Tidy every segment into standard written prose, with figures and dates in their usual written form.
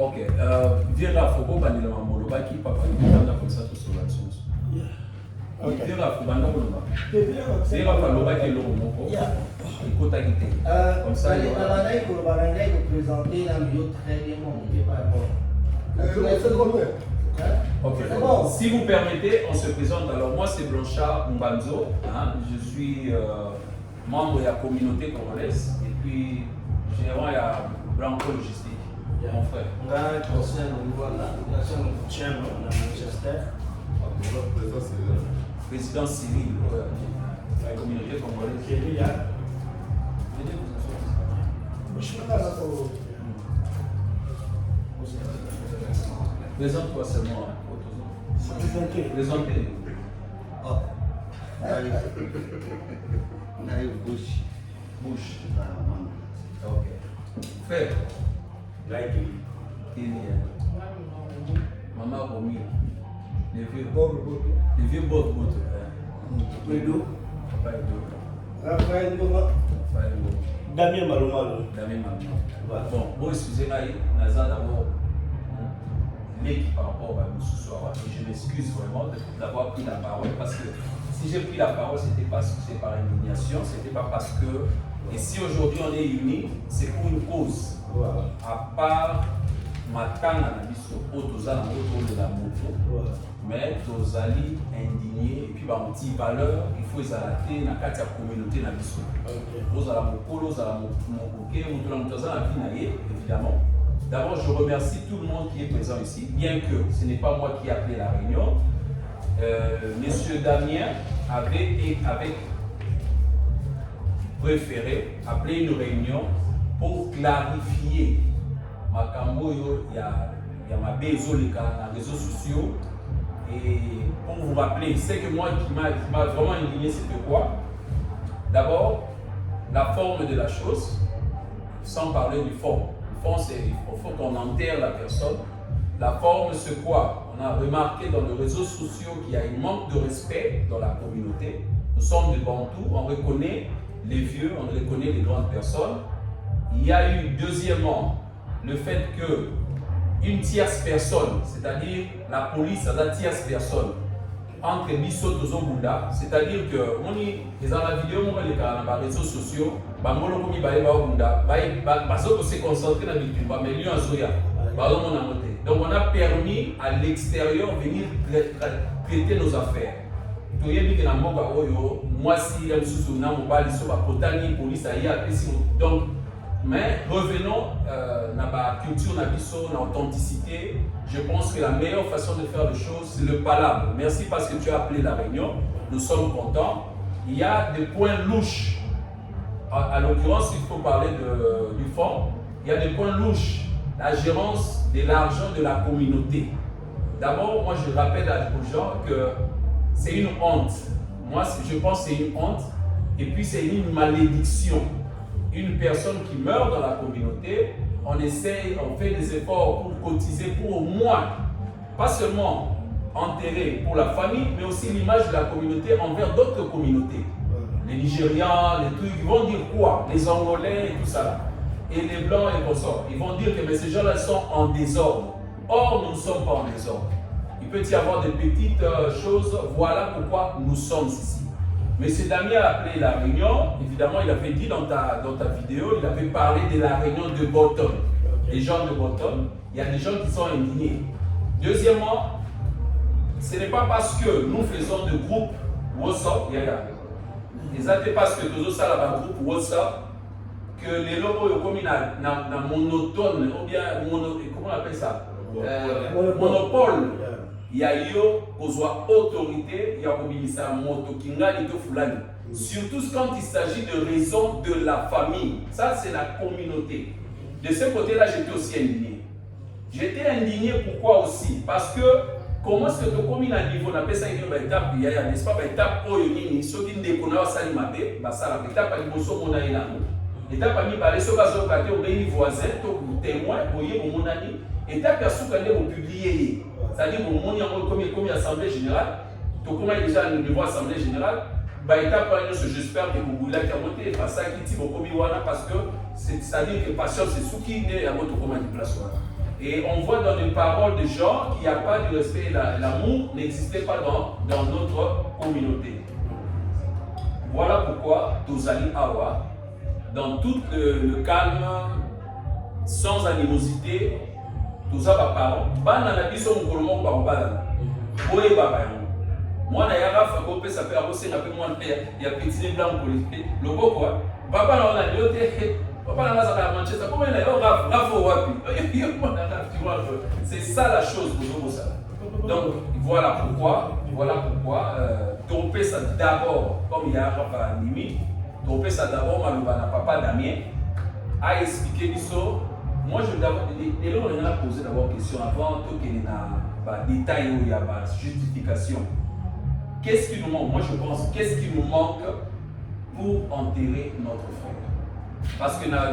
Ok. Viera Fogo Bandela Mamoloba qui papa nous comme ça sur la sauce. Ok. Viera Fogo Bandela Mamoloba. Viera Faloba qui est le mot. Il faut t'aguiter. Comme ça, il y aura. Présenter la milieu très bien monté par rapport. Ok. Si vous permettez, on se présente. Alors moi c'est Blanchard Mbanzo. Hein? Je suis membre de la communauté congolaise et puis généralement il y a Blanco Logistique. Mon frère. Là, concerne au niveau de la population de Tchèque, on a Manchester. Président civil de la communauté congolaise. Présente-toi seulement. Présentez. Naïf Bush. Bush. Ok. Frère. Maman Romy. Les vieux Bob. Edo. Papa Edo. Raphaël Goma. Damien Malomalo. Bon, bon, excusez-moi, Naza d'abord l'équipe par rapport à nous ce soir. Et je m'excuse vraiment d'avoir pris la parole parce que si j'ai pris la parole, c'était parce que c'est par indignation, c'était pas parce que. Et si aujourd'hui on est unis, c'est pour une cause. À part Matanga na biso, Otozala autour de la moto, mais Tozali indigné et puis bah on dit valeur, il faut exalter na kati ya communauté na biso. Ozala mokolo, ozala mokoke, Otozala na vie évidemment. D'abord, je remercie tout le monde qui est présent ici, bien que ce n'est pas moi qui ai appelé la réunion. Monsieur Damien avait préféré appeler une réunion pour clarifier Makambo, il y a ma bézolika dans les réseaux sociaux. Et pour vous rappeler, c'est que moi qui m'a vraiment indigné, c'était quoi? D'abord, la forme de la chose, sans parler du fond. Le fond, c'est il faut qu'on enterre la personne. La forme, c'est quoi? On a remarqué dans les réseaux sociaux qu'il y a un manque de respect dans la communauté. Nous sommes des Bantous, on reconnaît les vieux, on reconnaît les grandes personnes. Il y a eu, deuxièmement, le fait que une tierce personne, c'est-à-dire la police, c'est la tierce personne, entre Bisso Tozobunda, c'est-à-dire que, on est dans la vidéo, on est dans les réseaux sociaux, se concentrer dans le mais lui en Zoya. Donc on a permis à l'extérieur de venir traiter nos affaires. Moi, si je suis donc, mais revenons à la culture, à l'authenticité. Je pense que la meilleure façon de faire les choses, c'est le palabre. Merci parce que tu as appelé la réunion. Nous sommes contents. Il y a des points louches. À l'occurrence, il faut parler du fond. Il y a des points louches. La gérance de l'argent de la communauté. D'abord, moi, je rappelle aux gens que c'est une honte. Moi, je pense que c'est une honte. Et puis, c'est une malédiction. Une personne qui meurt dans la communauté, on essaye, on fait des efforts pour cotiser pour au moins, pas seulement enterrer pour la famille, mais aussi l'image de la communauté envers d'autres communautés. Les Nigérians, les trucs, ils vont dire quoi? Les Angolais et tout ça là. Et les Blancs et consorts. Ils vont dire que mais ces gens-là sont en désordre. Or, nous ne sommes pas en désordre. Il peut y avoir des petites choses, voilà pourquoi nous sommes ici. M. Damien a appelé la réunion, évidemment il avait dit dans ta vidéo, il avait parlé de la réunion de Bolton. Les gens de Bolton, il y a des gens qui sont indignés. Deuxièmement, ce n'est pas parce que nous faisons de groupes WhatsApp, c'est parce que nous avons un groupe WhatsApp que les logos comme na monotone, ou bien, comment on appelle ça? Monopole. Il y a autorité, il y a moto kingali to fulani. Surtout quand il s'agit de raisons de la famille. Ça, c'est la communauté. De ce côté-là, j'étais aussi indigné. J'étais indigné pourquoi aussi? Parce que comment est-ce que tu communes à niveau, on appelle ça une étape, il y a n'est-ce pas, une étape oyo ceux qui ne connaissent pas salimaté, basala, étape à niveau mona ina. Étape à niveau, les sokazo kate au pays voisin, to témoin, boye au monani, étape à soukane au publier. C'est-à-dire au monde comme assemblée générale, tout comme déjà au niveau assemblée générale, bah étape à j'espère que vous voulez monter parce ça qui dit au commis wana parce que c'est-à-dire que patience c'est ce qui est à votre commande de place. Et on voit dans les paroles de gens qu'il n'y a pas de respect et l'amour n'existait pas dans notre communauté. Voilà pourquoi Tozali Awa, dans tout le calme, sans animosité, tout ça va parler. Banana biso mukolomo ba banana. Boye baba yango. Mwana ya rafa ko pesa pe akosenga pe mwana ya petit blanc politique. Loboko papa na ona yote papa na naza ka Manchester. Comment il est rafa wapi? Tu vois, c'est ça la chose pour ça. Donc voilà pourquoi tromper ça d'abord comme il y a Rafa Nimi, tromper ça d'abord malobana papa Damien a expliqué biso. Moi, je vais poser d'abord une question avant tout qu'il y ait des détails où il y a des justifications. Qu'est-ce qui nous manque? Moi, je pense, qu'est-ce qui nous manque pour enterrer notre frère? Parce que dans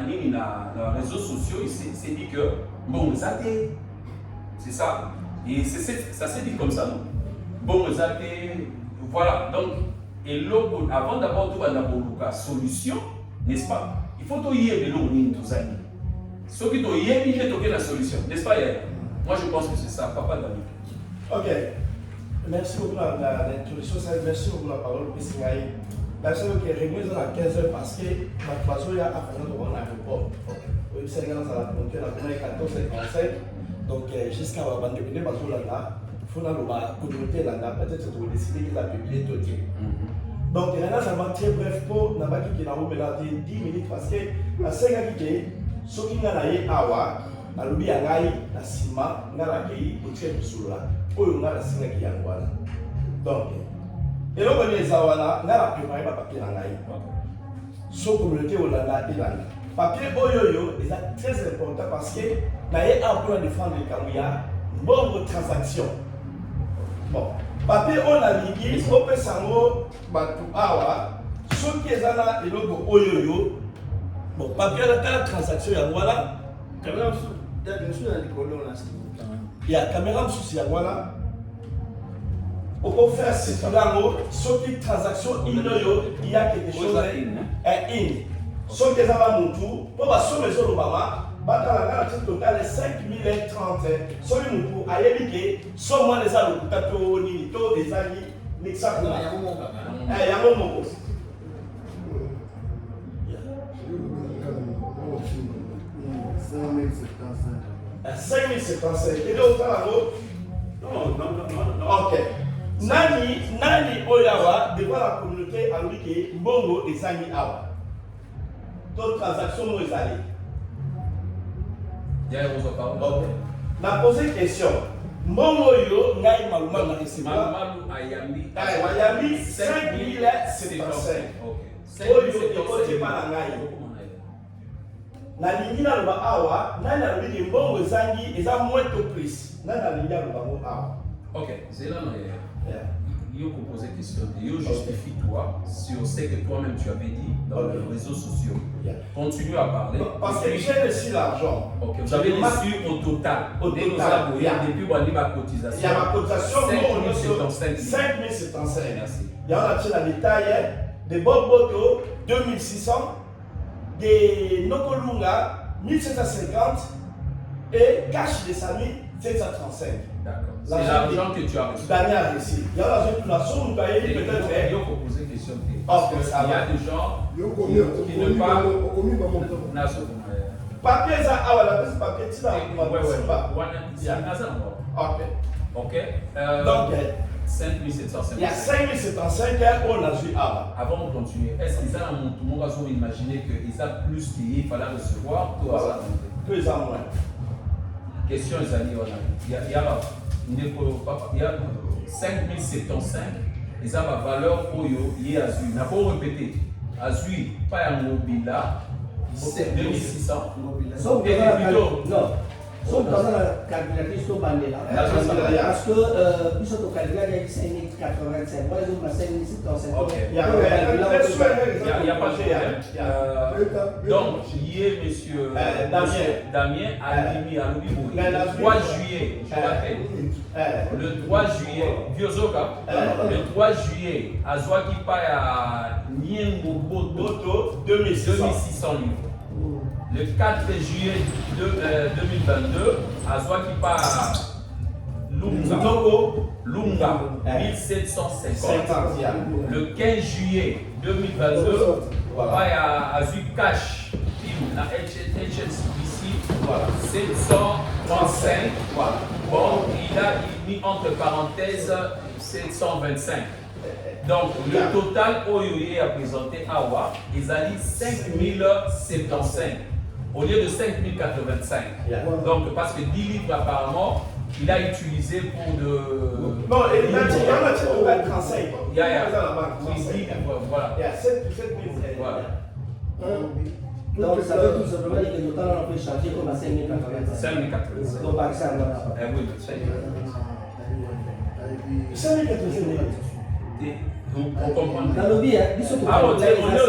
les réseaux sociaux, il s'est dit que, bon, c'est ça. Et ça s'est dit comme ça, non? Bon, voilà. Donc, et avant d'abord tout la solution, n'est-ce pas? Il faut tout y aller, tous amis. Ceux qui ont yémi, j'ai la solution, n'est-ce pas? Moi, je pense que c'est ça, papa David. Ok. Merci beaucoup pour l'introduction, merci beaucoup pour la parole. La seule qui est réunie à 15h parce que ma façon est à faire dans l'aéroport. Oui, c'est grâce à la communauté 14h45. Donc, jusqu'à la bande de Bénin, il faut que la communauté peut-être décider qu'il a publié tout. Donc, il y a un enseignement très bref pour Nabaki qui n'a pas 10 minutes parce que la seule qui est ce qui est awa, na lubi ya ngai na sima ngala kei otie musula oyo ngala singa ki yangwana. Donc eloko ni ezawala ngala préparer ba papier na ngai. So communauté olanda ilanda. Papier oyo est très important parce que na ye a pour défendre le kamuya bonne transaction. Bon, papier on a ligi o pesango batu awa so ki ezala eloko oyo. Bon, papier la transaction ya voilà. Caméra il y a caméra sous voilà. On peut faire ce là-haut, sur qui transaction il y a quelque chose in. Sur qui ça va mon tour, pour va sur les Obama, battre la totale 5030. Sur le mon à yébiquer, sur moi les allos, tato ni to des alliés, l'exact. Il y a mon mot. 5075. Et donc, non. Ok. Nani Oyawa, devant la communauté, a dit que Mbongo et Sani Awa. D'autres transactions nous allées. Ok. On a posé une question. Mbongo yo, Nai Maluma n'a recevoir. Ayambi 5075. Ok. Oyo, il pas la Nai. Na lingina loba awa nana lobi mbongo zangi eza moins to plus nana lingina loba mo awa. Ok, c'est là il faut poser question et justifie toi si on sait que toi-même tu avais dit dans les réseaux sociaux. Continue à parler. Parce que j'ai reçu l'argent. Ok, vous avez reçu au total. Depuis ma cotisation. Il y a ma cotisation 5075. Merci. Il y a un détail de Boboto 2600. De Nokolunga 1750 et cash de Sami 735. D'accord. C'est l'argent que tu as reçu. Daniel a reçu. Il y a la somme peut-être. Il faut poser une question. Parce qu'il y a des gens qui ne parlent pas. Papier ça ah voilà papier ça. Ok. Donc 5750. Il y a 5705 on a vu avant. Avant de continuer, est-ce qu'ils ont tout le monde a imaginé qu'ils ont plus qu'il fallait recevoir pour avoir plus en moins. Question il y a 5075 ils ont la valeur pour y Azui. Il faut répéter. Azui, pas un mobila, c'est 2600. Non. Sauf dans la calculatrice au Bandela. Parce que, puisque au calculateur, il y a 5085. Moi, ils ont 5750. Ok. Il n'y a pas de problème. Donc, hier, monsieur Damien a mis à l'Oubibou. Le 3 juillet, je rappelle. Le 3 juillet, Biozoka. Le 3 juillet, à Zouakipa à Niengo Boto, 2600 livres. Le 4 juillet 2022, Azwa qui part à Lunga, 1750. Le 15 juillet 2022, va à Azui Cash, la HSBC, 735. Bon, il a mis entre parenthèses 725. Donc, le total Oyoye a présenté à Awa, ils ont dit 5075 au lieu de 5085. Donc, parce que 10 livres apparemment, il a utilisé pour de. Non, il a dit 35. Il y a 10 livres, voilà. Il y a 7 000. Voilà. Donc, ça veut tout simplement dire que le total on peut changer comme à 5085. 5085. Donc, par ça, Oui, c'est 5085. on comprend. dans le bien, il faut que Ah, on est au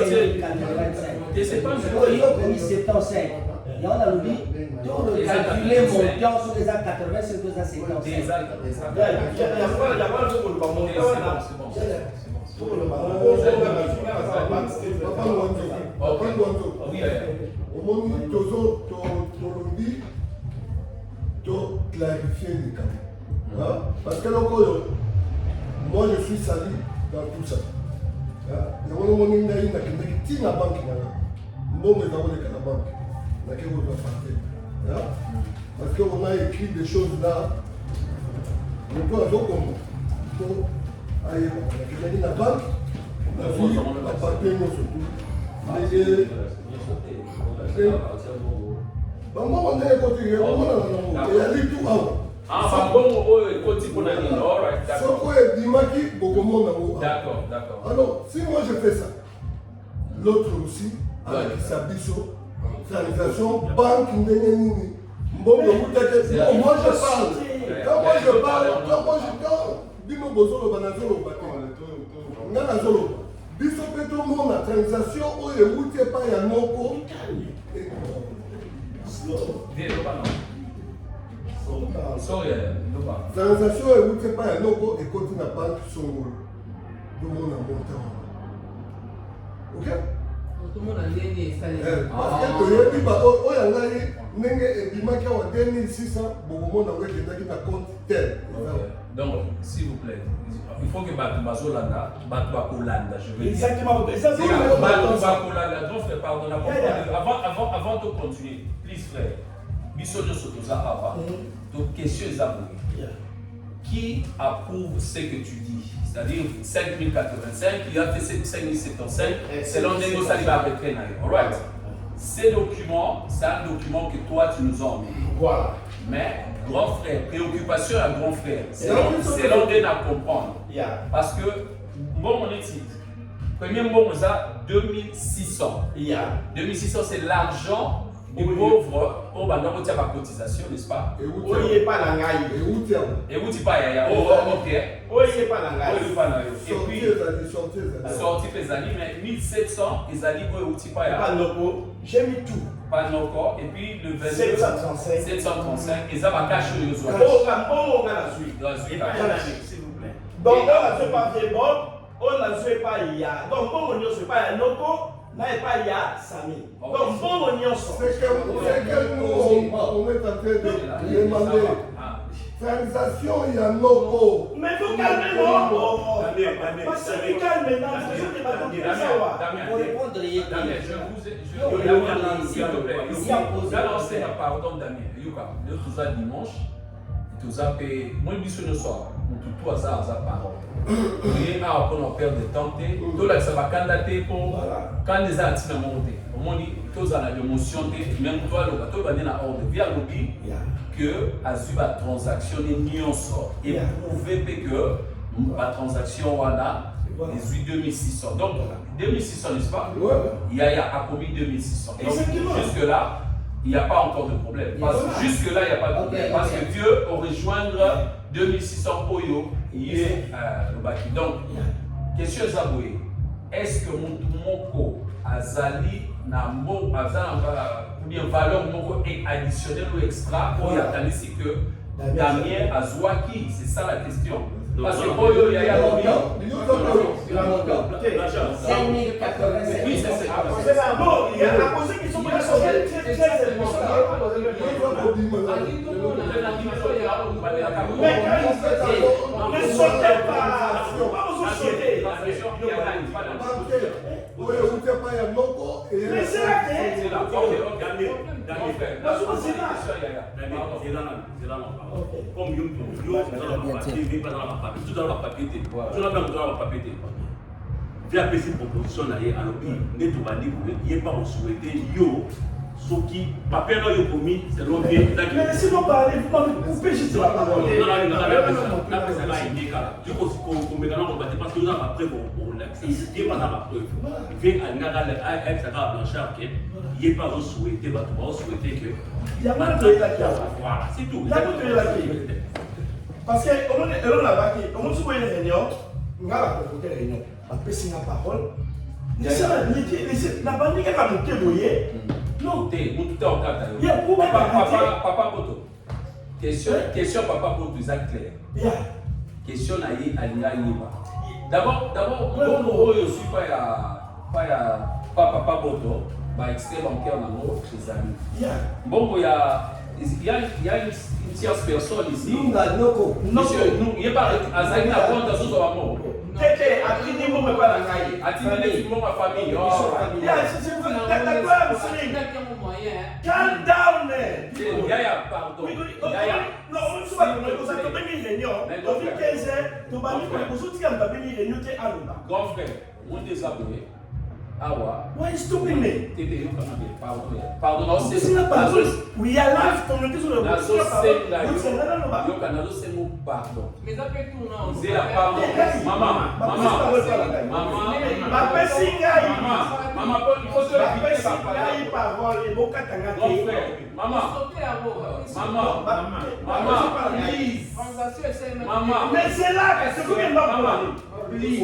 5085. c'est pas Il y a commis 75. Il y a un lobby, tout le calculé montant sur les ans 80, sur les ans 55. Il y a pas de pour omoni tolobi to clarifier les cas. Parce que moi je suis sali dans tout ça. Omoni ngai nakendaki ntina banque nanga mbongo ezakoleka na banque nake kozwa farte. Parce qu'on a écrit des choses là moto azokombo to ayeba nakendaki na banque nazwi bapapie nyonso ndenge bambongo nde ekoti ekomona nango eyali tu awa bambongo oyo ekoti mpona nini? soko ebimaki bokomona ngo. D'accord. Alors si moi je fais ça, l'autre aussi alakisa biso transaction banque ndenge nini mbongo ekutaki. Moi je parle quand bino bozoloba nazoloba te nga nazoloba biso mpe tomona transaction oyo ewuti epai ya moko. Transaction ewuti epai ya moko ekoti na banque songolo tomona montant wana. Ok? Parce que toyebi oyo ngai ndenge ebimaki awa 2600 bokomona ngo ekendaki na compte tel. Donc, s'il vous plaît, il faut que Bazolanda, Bakolanda, je veux dire. Exactement. Bakolanda, donc frère, pardon, avant de continuer, please frère, Bissono Sotoza Ava, donc question est abonnée. Qui approuve ce que tu dis? C'est-à-dire 5085, il a fait 5075, c'est l'un des mots à peu près. Alright. Ces documents, c'est un document que toi tu nous as envoyé. Voilà. Mais grand frère, préoccupation à grand frère, c'est l'un des à comprendre. Parce que, bon, mon étude, premier mot, on a 2600. 2600, c'est l'argent du pauvre pour la cotisation, n'est-ce pas? Et où n'est pas la gaille? Et où tu pas ya? Ok. Où n'est pas la gaille? Et puis, sortir les amis, mais 1700, ils allaient où tu pas ya? J'ai mis tout. Pas encore. Et puis le 22, 735, ils avaient caché le S'il vous plaît. Donc, on n'a pas fait bon, on n'a pas ya. Donc, bon, on n'a pas ya Noko, n'a pas ya Sami. Donc, bon, on y en sort. C'est que nous, on est en train de demander. Transaction, il y a Noko. Mais vous calmez, non? Parce que vous calmez, non? pour répondre, Damien, s'il te plaît. Là, lancez la pardon, Damien. Yuka, le tout ça dimanche, tout ça paye. Moi, je dis ce soir, tout ça, ça parole. Et là, on perd de temps. Tout là, ça va candidater pour quand les artistes sont montés. On dit, tout ça, l'émotion, même toi, le bateau, il y a un ordre. Via lobby, que Azu va transactionner Nyonso et prouver que la transaction voilà les 2600. Donc 2600, n'est-ce pas? Il y a commis 2600. Donc jusque là, il n'y a pas encore de problème. Jusque là, il n'y a pas de problème. Parce que Dieu aurait rejoindre 2600 Oyo et le Baki. Donc, question Zaboué, est-ce que mon Moko Azali n'a bien valeur additionnelle ou extra pour y attendre, c'est que Damien Azouaki, c'est ça la question. Parce que Oyo Yaya la montant. 5085. Oui, c'est ça. Non, il y a la posée qui sont pas via PC proposition à l'objet, n'est tout pas dit, il n'est pas souhaité, yo, ce qui, papier là, il commis, c'est l'objet. Mais laissez-moi parler, vous m'avez coupé juste la parole. Parce que nous avons après pour l'accès, il n'est pas dans la preuve. Il vient à avec sa carte blanchard, il n'est pas souhaité, il va souhaiter que. Il y a moins de la voilà, c'est tout. Il y a moins de la parce que, on est là-bas, on se voit une réunion, on va convoquer une réunion. Après, c'est la parole. La bande qui a monté, vous voyez. Non. Papa Poto. Question Papa Poto, c'est clair. Question à D'abord, moi je suis pas Papa Poto, extrait bancaire dans chez amis. Bon, il y a une tierce personne ici. Monsieur, il n'y a pas Azali à compte dans ce moment. Tete, atini mo me pas la caille. Atini mo ma famille. Calm down, man. Yaya, pardon. Non, on ne sait pas comment vous avez béni réunion. Au 15 heures, tu vas nous vous soutenir à béni réunion te aluma. Grand frère, mon désabonné. Awa. Why is stopping me? Tete, pardon. Non, c'est la parole. We are live communauté sur le pardon. Mais ça fait tout non. C'est la pardon. Maman. Maman, Il faut se répéter parole et beaucoup grand frère. Maman. Please. Maman. Mais c'est là que c'est que maman. Please.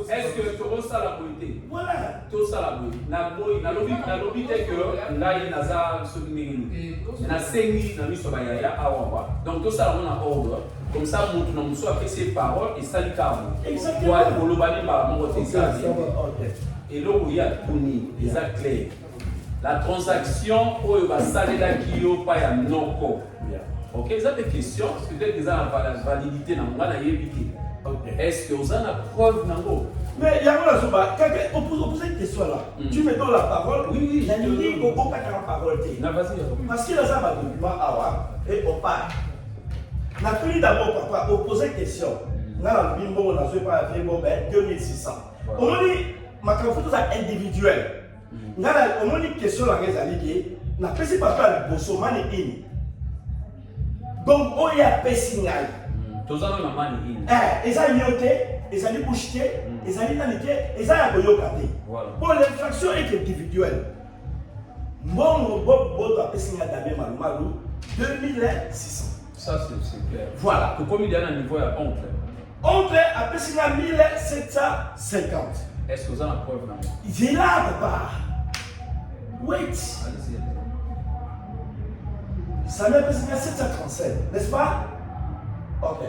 Est-ce que tu as ça la beauté? Voilà. Tout ça la beauté. Na lobby tel que là il naza souvenir. Na sengi na miso bayaya awa. Donc tout ça on a ordre. Comme ça mon nous a fait ses paroles et ça lui calme. Exactement. Pour le bani ba mon côté ça. Et là où il y a Tony, c'est clair. La transaction où va saler la kio pas ya noko. OK, ça des questions, peut-être qu'ils ont la validité dans moi na yebiki. Est-ce que vous avez la preuve nango? Mais il y a un soba, quelqu'un pose une question là. Tu me donnes la parole. Oui. Il y a une ligne qui n'a pas la parole. Parce qu'il a ça va document awa et on part. On a pris d'abord papa poser une question. On a le bimbo, on a joué par la bimbo 2600. On a dit ma photo c'est individuel. On a dit une question là les alliés. On a passé papa le bossomani in. Donc on y a passé signal. Tous en ont mani in. Ils ont yoté, ils ont bouché, ils ont nalité, ils ont yokaté. Pour l'infraction est individuelle. Mon bobo a passé signal d'abord malou 2600. Ça c'est clair. Voilà. Tout comme il y a un niveau à oncle. Oncle a passé signal 1750. Est-ce que vous avez la preuve nango? J'ai là papa. Wait. Allez-y. Ça m'a passé signal 737, n'est-ce pas? Ok.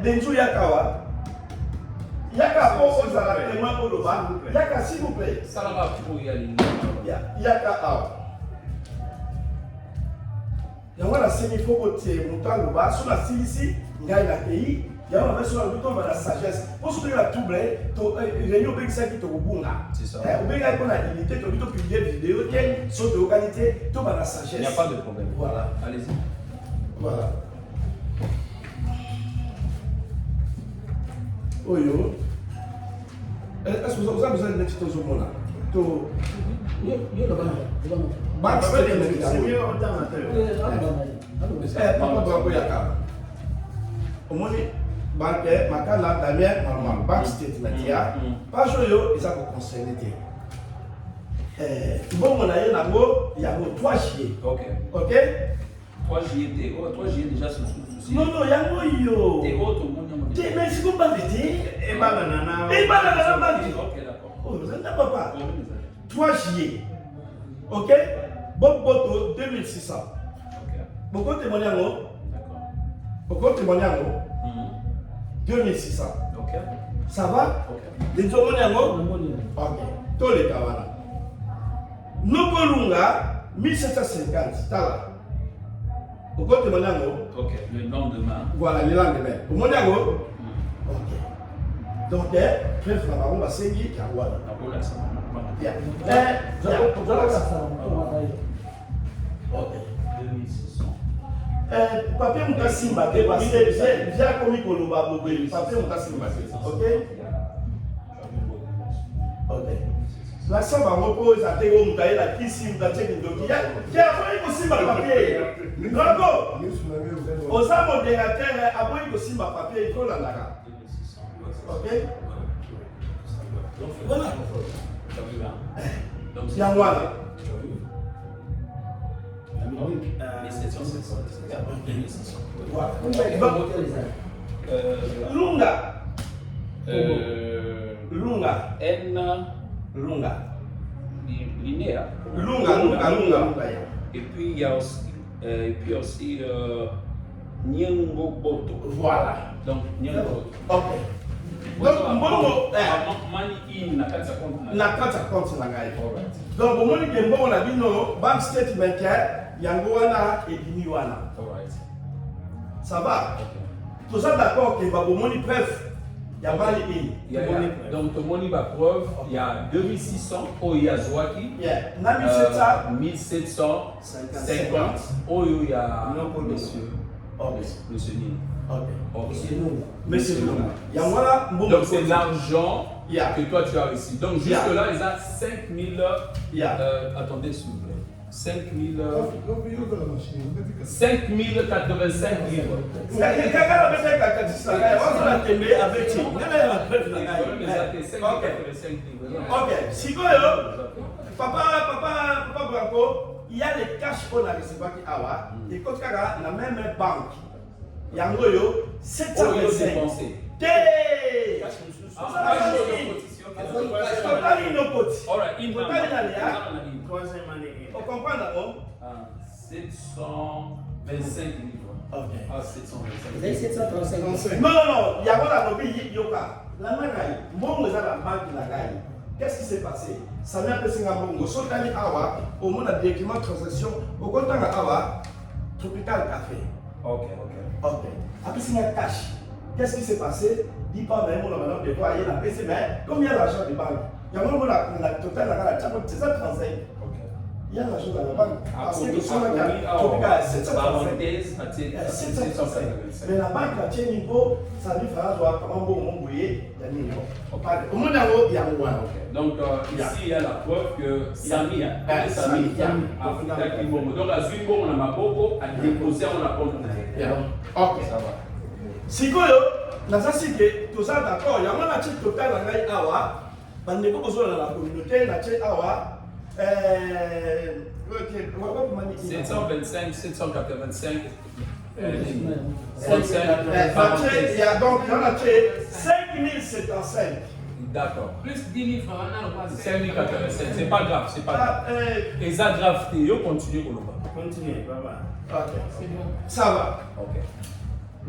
Benjou Yakawa. Yaka pour aux Arabes, témoin au Loba. Yaka, s'il vous plaît. Ça va pour y aller. Yaka Awa. Yango la semi faut que monta Loba. Sur la ici, il y a un pays. Yango la sur la bouton de la sagesse. Pour soutenir la double, réunion avec ça qui te rebonda. C'est ça. Ou bien qu'on a limité, tu as plutôt publié des vidéos qui sont de localité, tout la sagesse. Il n'y a pas de problème. Voilà. Allez-y. Voilà. Oyo. Est-ce que vous avez besoin de mettre tout ce monde là? Tout. C'est mieux en temps Papa Bravo Yaka. Au moins, banque, Makala, Damien, normal, bank statement, pas joyeux, ils ont concerné. Bon, on a eu la mot, il y a 3 juillet. Ok. 3 juillet, 3 juillet déjà sous souci. Non, il y a un yo. T'es haut, tout le monde. Mais si vous m'avez dit, et banana. Ok, d'accord. Oh, vous êtes papa. 3 juillet. Ok? Bob Boto 2600. Ok. Beaucoup de témoignages. D'accord. Beaucoup de témoignages. 2600. Ok. Ça va? Ok. Les témoignages. Ok. Tous les cas, voilà. Nokolunga, 1750. Tala. Au côté de Monango. Ok, le lendemain. Voilà, le lendemain. Au Monango. Ok. Donc, bref, la baron va s'aider qui a voilà. Bien. Ok. 2600. Papier Moutasimba, parce que j'ai commis Koloba Bobé. Papier Moutasimba, ok? Ok. La samba repose à Théo Moutaï, la Kissi Moutaï Ndoki. Il y a un aussi ma papier. Bravo! Aux âmes modérateurs, après aussi ma papier, il faut la lara. Ok? Voilà. Donc, c'est un voilà. 1750. Voilà. Lunga. Lunga. N. Lunga. Linéa. Lunga. Et puis il y a aussi, Nyango Boto. Voilà. Donc Nyango Boto. Ok. Donc mbongo mani in na kati ya compte na kati ya compte na ngai. Donc bomoni ke mbongo na bino bank statement yango wana edini wana. Alright. Ça va? Tout ça d'accord que bomoni preuve ya mali in. Donc tout le monde va preuve, il y a 2600 au Yazwaki. Yeah. Na 1700 1750 au ya monsieur. Monsieur Nini. Ok. Monsieur Nini. Donc c'est l'argent Yeah. que toi tu as reçu. Donc jusque Yeah. là, ils ont 5000. Attendez s'il vous plaît. 5000. 5085 livres. Ok, si papa Branco, il y a les cash qu'on a reçu qui awa, et quand tu as la même banque, il y a 725. On comprend d'abord 725 livres. Ok. Ah, 725. Vous avez 735. Non, il y a un pays Yoka. La Nagaï, mon la banque Nagaï. Qu'est-ce qui s'est passé? Ça m'a appelé Singapongo. Sotani Awa, au monde de document de transaction, au compte Awa, Tropical Café. Ok. Après, c'est un cash. Qu'est-ce qui s'est passé? Dis pas même on a maintenant de quoi il y a la PC, mais combien d'argent de banque? Il y a un moment la totale, c'est ça 35. Il y a l'argent dans la banque. Parce que son Tropical 735. Mais la banque a tient niveau, ça lui fera voir comment bon mon bouillé, il y a niveau. Au monde il y a un mois. Donc ici il y a la preuve que Sami a fait donc à Zumbo on a ma bobo à déposer on a compte. Ok, ça va. Si vous avez tout ça d'accord, il y a un titre total dans la awa, bande ko besoin dans la communauté, la titre awa 725, 785. Il y a donc 5075. D'accord. Plus 10 000 francs, on a 5085, c'est pas grave, c'est pas grave. Et ça grave, on continue au Loba. Continuez, papa. Ok. C'est bon. Ça va. Ok.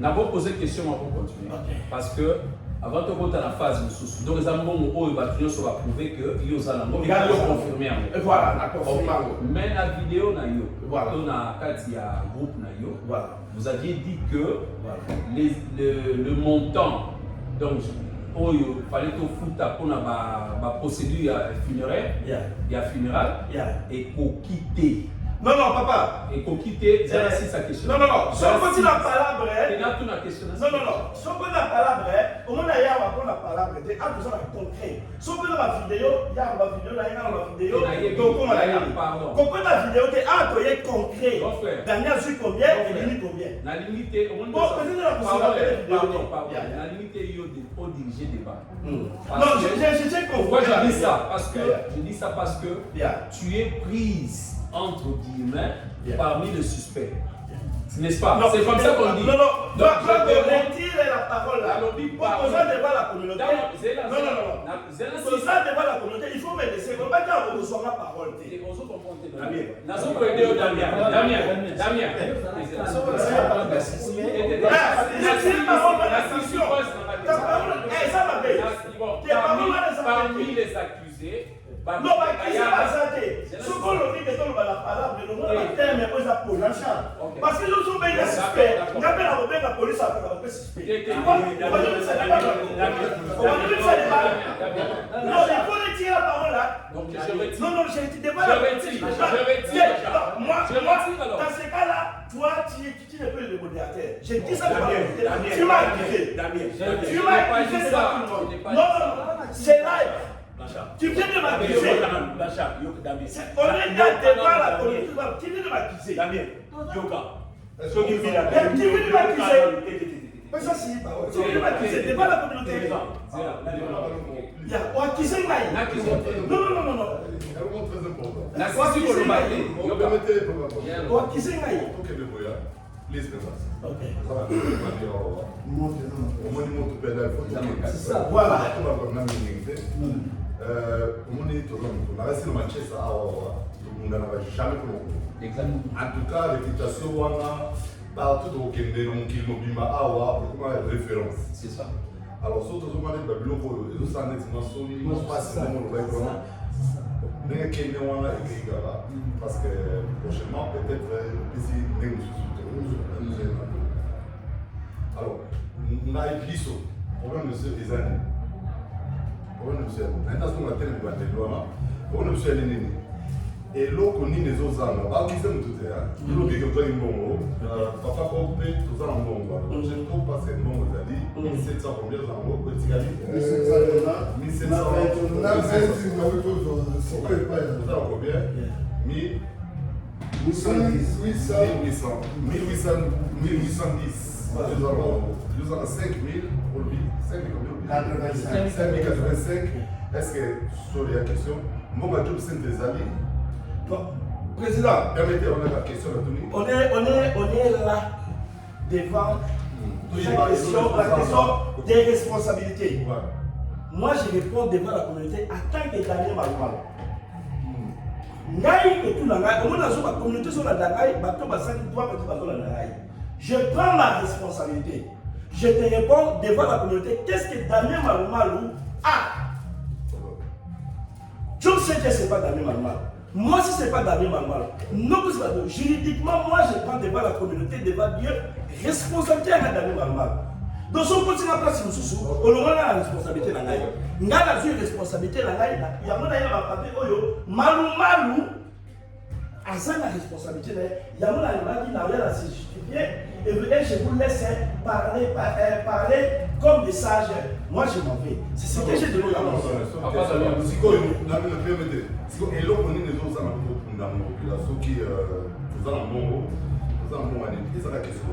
On a beau poser question avant de continuer. Ok. Parce que avant de rentrer dans la phase de sous, donc les amendements où il va prouver que il y a un amendement, il va confirmer. Voilà, la confirmation. Mais la vidéo na yo, voilà. On a quand il y a groupe na yo, voilà. Vous aviez dit que voilà. le montant, donc il fallait que foot pour la procédure funéraire, il y a funéraire et qu'on quitte. Non, papa. Et qu'on quitte, c'est sa question. Non. Si on continue la palabre, non. Si on continue la palabre, au moins il y a la palabre, c'est un peu concret. Si on continue la vidéo, il y a la vidéo, donc on a la vidéo, c'est un peu concret. Daniel suit combien et Lini combien. La limite, on la limite, il y a des diriger débat. Non, je sais qu'on pourquoi je dis ça parce que tu es prise entre guillemets parmi les suspects. N'est-ce pas? C'est comme ça qu'on dit. Non. Donc, retire la parole là. Pour ça devant la communauté. Non. Pour ça devant la communauté, il faut me laisser. On ne va pas recevoir la parole. Parmi les accusés, non, accusé pas ça. qu'on le dit que dans la parole, le terme est posé pour l'achat. Parce que nous sommes bien suspects. On appelle la police à faire un suspect. Tu vois, on va dire que c'est pas. Non, il faut retirer la parole là. Donc je retire. Non, je retire pas. Je retire. Moi, dans ce cas-là, toi, tu n'es plus le modérateur. J'ai dit ça pour la vérité. Tu m'as accusé. Tu m'as accusé ça. Non, c'est live. Tu viens de m'accuser. On est devant la police. Tu viens de m'accuser. Tu viens de m'accuser. Mais ça, c'est pas. Tu viens de m'accuser devant la communauté. On accuse Ngaï. Non. La question que l'on On accuse Ngaï. C'est ça. Voilà. En tout cas, réputation, partout au Kenya, on a une référence. C'est ça. Alors, surtout, on a des Babylon, ils ont parce que prochainement, peut-être, ici, alors, on a une liste, problème de ces années. Problème de ces années. Maintenant, on a tellement de problème de ces années. Et l'eau qu'on y les autres ans, qui s'aiment tout ça, l'eau qui est bon, papa compte tout ça en bon. Je ne trouve pas c'est bon, vous avez dit, 1700 combien d'années, petit gars, 1700, 1700, combien 1810. Nous avons 5000 pour lui, 5000 5085. Est-ce que sur la question, moi, je suis des amis. Président, permettez, on a la question à tenir. On est là devant la question des responsabilités. Ouais. Moi, je réponds devant la communauté en tant que Daniel Maloumal. Ngaï et tout la communauté sur la Danaï, je prends ma responsabilité. Je te réponds devant la communauté. Qu'est-ce que Daniel Maloumalou a? Je sais que ce n'est pas Daniel Maloumalou. Moi, si ce n'est pas Daniel Maloumalou, non, juridiquement, moi, je prends devant la communauté, devant Dieu, responsabilité à Daniel Maloumalou. Dans son côté, la place, on a la responsabilité. On a la responsabilité. Il y a Maloumalou. À ça, la responsabilité, il y a un qui n'a rien à se justifier. Et je vous laisse parler comme des sages. Moi, je m'en vais. C'est ce que j'ai donné à mon et là, on est les autres dans la population qui sont dans mon année. Et ça, la question.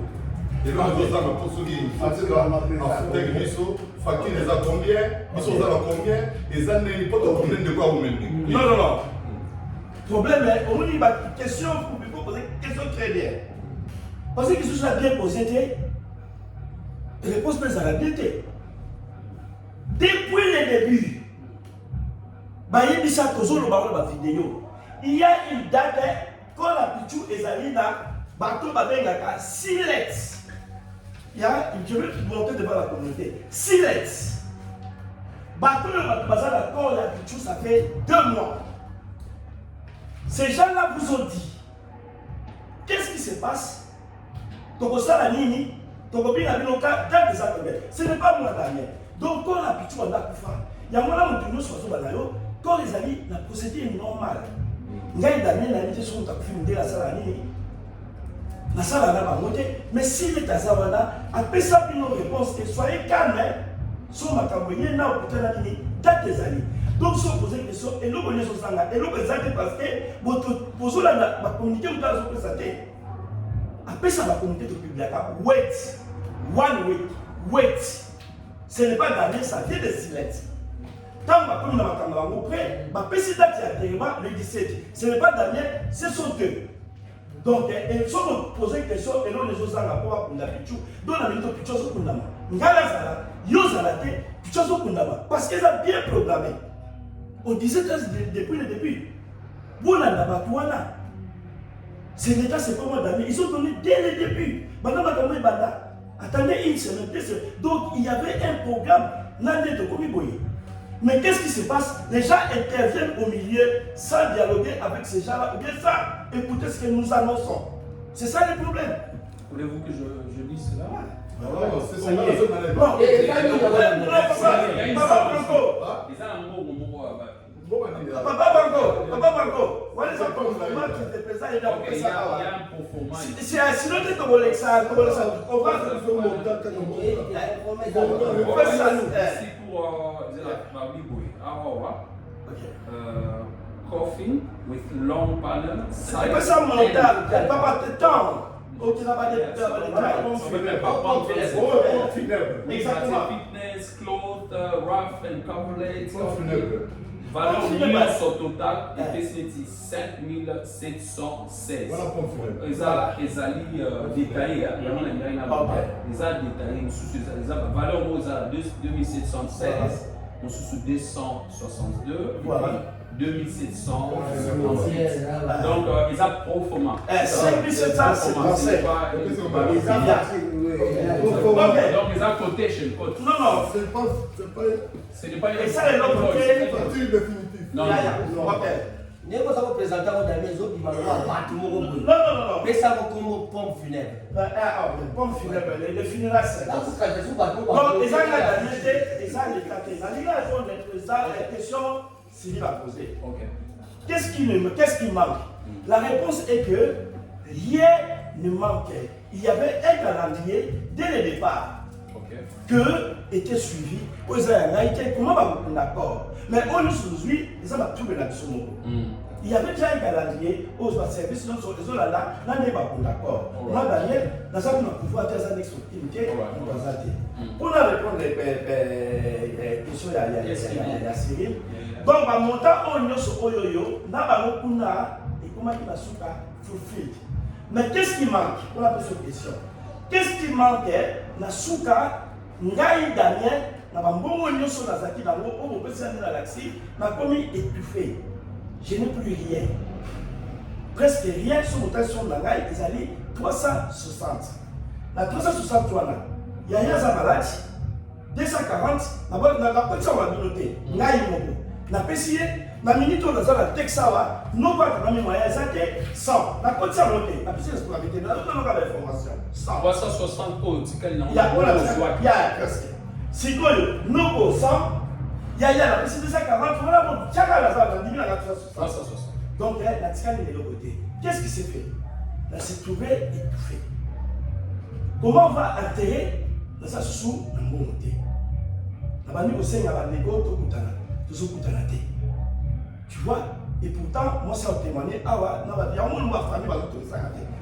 Et là, on a pour ceux qui facture les a combien, ils sont dans combien, et ça n'est pas de problème de quoi vous menez. Non. Problème, on dit une question, il faut poser une question très bien. Parce que la question bien posée, réponse plus à la vérité. Depuis le début, il y a une date quand la Pichou et Zalina, bateau Babengaka, silence. Je vais monter devant la communauté. Silence. Bateau le Bazala, quand la Pichou, ça fait 2 mois. Ces gens-là vous ont dit, qu'est-ce qui se passe? Tokosala Nini, Tokobina Binoka, ce n'est pas moi Daniel. Donc quand la Pichou a Koufa, il y a moi là où nous sommes quand les amis, la procédure est normale. Ngaï Daniel a dit son Takufimde la salle Nini. La salle n'a pas monté, mais si les Tazawana, après ça, une réponse, soyez calme, sur ma campagne, n'a pas pu date des amis. Donc, si on pose une question, et nous connaissons ça, et nous présentons parce que votre posons la communauté, nous avons présenté. Après ça, la communauté de public, wait, 1 week, wait. Ce n'est pas Daniel, ça vient de silence. Tant que la communauté a prêt, ma présidente le 17. Ce n'est pas Daniel, ce sont eux. Donc, ils sont posés une question, et nous les autres rapport pour la Pichou, donc la minute Pichou sur Kundama. Ngala Zala, Yozalate, Pichou sur Kundama, parce qu'ils ont bien programmé. On disait depuis le début, ce n'était c'est pas moi Daniel, ils ont donné dès le début. Attendez une semaine, 2 semaines. Donc il y avait un programme, Nandé de Komiboye. Mais qu'est-ce qui se passe? Les gens interviennent au milieu sans dialoguer avec ces gens-là, ou bien sans écouter ce que nous annonçons. C'est ça le problème. Voulez-vous que je dise cela? Non, c'est ça, la zone à Non, Papa Banco. Papa Banco, what is the performance qui te présente et d'après Il y ça? a un performance. C'est sinon tu te voles ça, on va faire ça. Ici pour coffin with long panel. C'est pas ça mental, tu n'as pas de temps. Tu n'as pas de exactement. Fitness, clothes, rough and coverlet. funèbre. Valeur mise au total était 5716. Voilà pompe funèbre. Ils allaient détailler, il y a détaillé, ils ont valeur 2716, on sous 262, Voilà. 2700. Donc, ils ont performant. 5757. Donc, ils ont quotation. Non. Ce n'est pas une. Et ça, les autres côtés. C'est définitif. Non. Nous avons présenté à maison qui m'a Non. mais ça va comme pompe funèbre. Pompe funèbre, les funérailles, c'est. Donc, les gens les questions civiles à poser. Qu'est-ce qui manque? La réponse est que rien ne manquait. Il y avait un calendrier dès le départ que était suivi. Comment va vous d'accord? Mais aujourd'hui, ils ont tout le il y avait déjà un calendrier aux services, non, sur les autres là, là, n'est pas d'accord. Moi, Daniel, dans ça, on a pouvoir faire ça exclusivité, on va s'arrêter. Pour répondre aux questions, il y a Cyril. Donc, en montant au niveau sur Oyoyo, on a et comment il va souka fulfilled. Mais qu'est-ce qui manque? On a posé cette question. Qu'est-ce qui manquait? Na souka, Ngai Daniel, na bambongo nyo sur la zaki, na on peut s'en aller à l'axi, na commis étouffé. Je n'ai plus rien. Presque rien sur mon temps sur la gaille, ils allaient 360. La 360, il y a rien à malade. 240, la petite on va noter. La PCA, la minute on a la Texawa, non pas que la moyen, ça fait 100. La petite on noter. La PCA, c'est pour habiter dans l'information. 100. 360 il y a presque. Si nous 100. Il y a la PCA 240, voilà, chaque année, on a 360. Donc, la tiscane est de l'autre côté. Qu'est-ce qui s'est fait? Là, c'est trouvé étouffé. Comment on va atterrir dans sa sous la montée? La bande au sein, la bande d'égo, tu vois? Et pourtant, moi, ça a témoigné. Ah ouais, non, il y a un monde qui famille,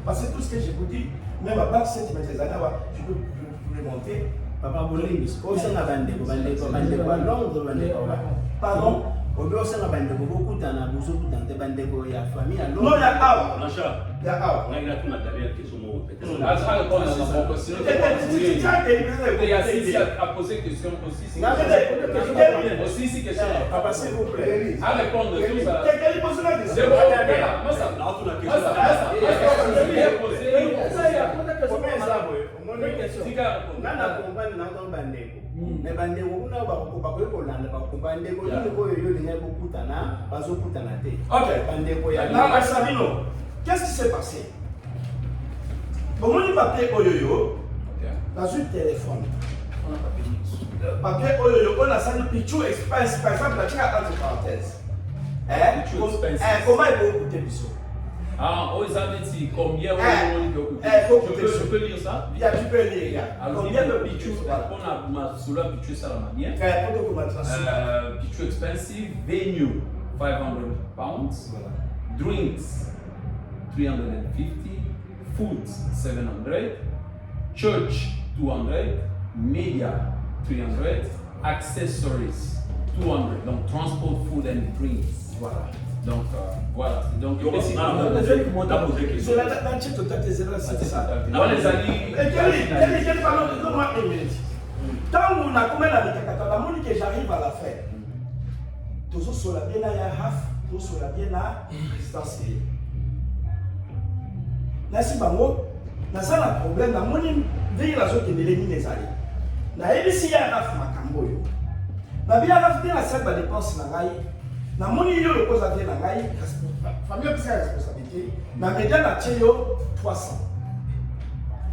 parce que tout ce que je vous dis, même à part cette maîtrise, je peux vous le montrer. Papa Bolingi, aussi on a bandeko à Londres, pardon. Aussi on a bandeko beaucoup dans beaucoup dans bandeko ya famille à Londres. Non, il y a Awa. Il y a Awa. On a une question. Il y a Sissi à poser question aussi. Aussi, si question. Papa, s'il vous plaît. À répondre tout ça. Quelqu'un pose la question. Qu'est-ce qui s'est passé? Comment il papier Oyoyo dans une téléphone? Papier Oyoyo, on a ça le Pichou Expense, par exemple, la tirage entre parenthèses. Comment il peut écouter Bissot? Ah, ils avaient dit combien je peux lire ça? Tu peux lire. Combien de Pichou? On a sous la Pichou Salamania. Pichou expensive, venue 500 pounds, drinks 350, food 700, church 200, media 300, accessories 200. Donc transport, food and drinks. Voilà. Donc voilà. Donc c'est la chute totale des erreurs, c'est ça. Dans les années. Tant qu'on a combien d'années que j'arrive à la fin, toujours sur la bien à Yahaf, toujours sur la bien à présidentielle. Nasi bango, nasa na problème na moni veille la zone de l'éliminer les alliés. Na ebisi ya Yahaf makambo yo. Na bien rajouter la salle de dépense na ngai. Na moni yo le cause à na ngai, famille a pris la responsabilité. Na média na tio 300.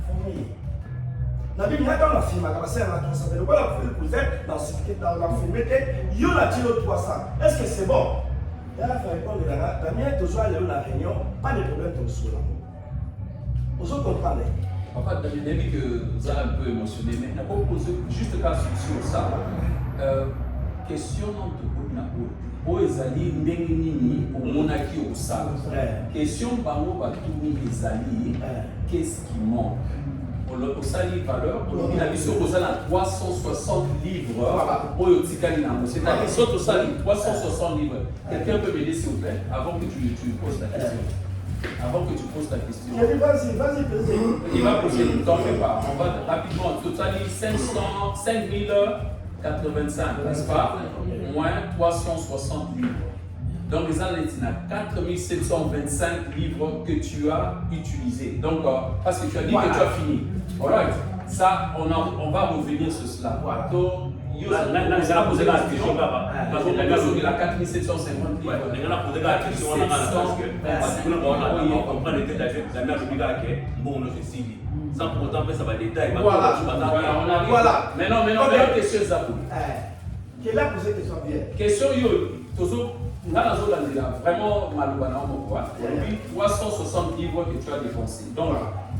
Famille. Na bien na dans la film à passer à la 300. Le voilà pour le cousin dans ce qui est dans la film yo na tio 300. Est-ce que c'est bon? Là il faut répondre là. Damien toujours aller la réunion, pas de problème tout sur là. Vous comprenez? Papa, David, que vous avez un peu émotionné, mais on va poser juste un cas sur ça. Question au ezali ndenge nini omonaki osala. Question bango batuni ezali qu'est-ce qui manque? Osali valeur, on a vu sur osala 360 livres oyo tikali na mo. C'est-à-dire soit osali 360 livres. Quelqu'un peut m'aider s'il vous plaît avant que tu poses la question. Avant que tu poses ta question. Vas-y. Il va poser, ne t'en fais pas. On va rapidement, total 5085, n'est-ce pas? Moins 360 livres. Donc, les analyses, 4725 livres que tu as utilisés. Donc, parce que tu as dit que tu as fini. Alright. Ça, on va revenir sur cela. Voilà. Donc, là, j'ai posé la question. Il a 4750 livres. On a posé la question parce que on comprend le détail de la bon, on fait si. Sans pour autant, ça va détailler. Voilà. Mais non, question Zabou. Quelle a posé question bien? Question yo, toujours, vraiment malouana, 360 livres que tu as dépensés. Donc,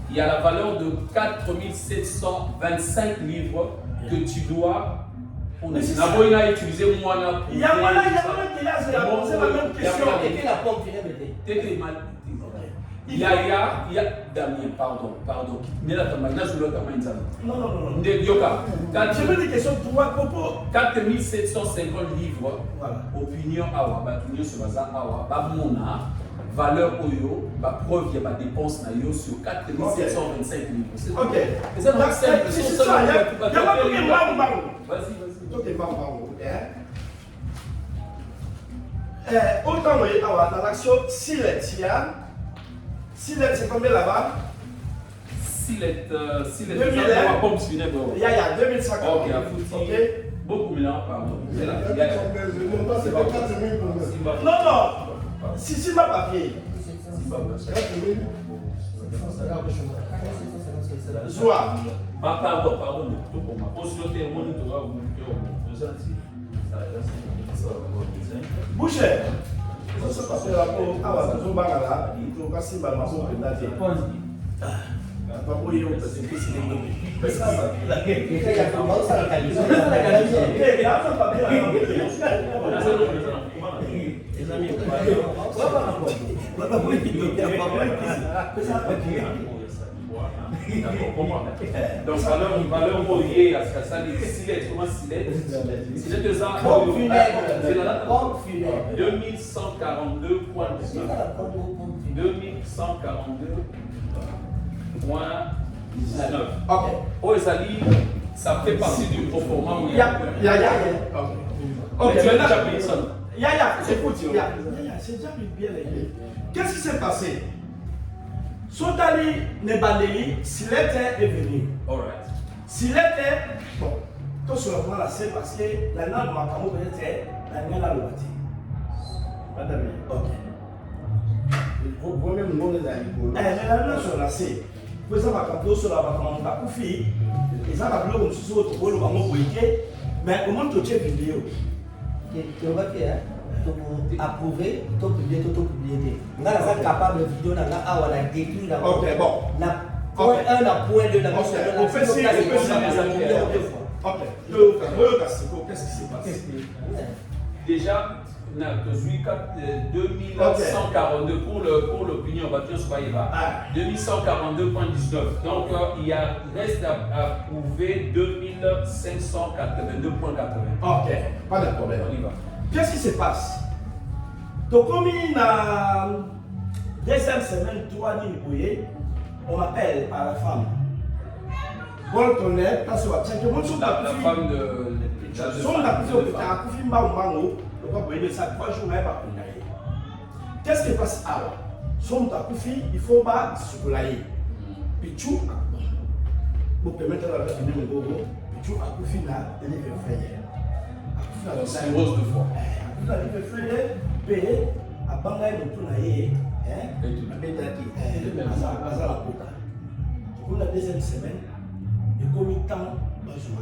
il y a la valeur de 4725 livres que tu dois. On a utilisé moi. Il y a malin qui a posé la même question. Et la pompe funèbre. Il y a Damien, pardon. Mais là, Non. Yoka. Je veux des questions pour moi, Popo. 4750 livres. Opinion awa, opinion sur Bazar awa, Babmona, valeur oyo, preuve, il y a des dépenses sur 4725 livres. Ok. C'est ça, c'est ça. Il y a pas de marron. Vas-y. Ok, marron. Autant, dans l'action, Silet, c'est combien là-bas? Silet, 2000, la pompe funèbre. Il y a 2150. Ok, beaucoup millions, pardon. C'est là. C'est pas 4000 pour Non. Si ma papier. Zoua. Pardon. Boucher. Ça passe là pour avoir besoin de là. Il faut passer par ma zone de nature. Pas pour y aller parce que c'est les ça. Il y a comment ça la qualité. Il y a un papier là. Les amis, donc, valeur reliée à ça, Silet, comment Silet? Silet de ça, pompe funèbre. 2142,19. 2142,19. Ok. Au Ezali, ça fait partie du proforma où il y a. Ok, tu as déjà payé ça. Écoute, c'est déjà bien les. Qu'est-ce qui s'est passé? Sotali Nebandeli, Silete est venu. Alright. Silete, bon, tout sur le plan là, c'est parce que la langue de ma cameau peut-être la langue à l'ouati. Madame, ok. Vous même non les amis. La langue sur la C. Vous savez, ma cameau sur la cameau, ma coufi, et ça va plus comme si c'était au le moment où il était, mais comment tu as vidéo? Tu vois que approuvé, tu publié, tu publié. On est capable de vidéo, on a détruit la. Ok, bon. Point 1, la point 2, la on fait ça. Ok. Qu'est-ce qui s'est passé? Déjà, on a 2142 pour l'opinion, voiture Soyeva. 2142,19. Donc, il reste à prouver 2582,80. Ok, pas de problème. On y va. Qu'est-ce qui se passe? Donc, comme il y a deuxième semaine, 3 000 on m'appelle par la femme. Bon, ton aide, parce que la femme de. Qu'est-ce qui passe alors? Il faut pas se soulager. Pichou, pour permettre à la vie de Pichou a Koufi là, elle est frère. Cirrhose de foie. Vous avez fait payer à Bangaï de tout naïe, à Bédaki, à Zalapota. Pour la deuxième semaine, il y a combien de temps par jour?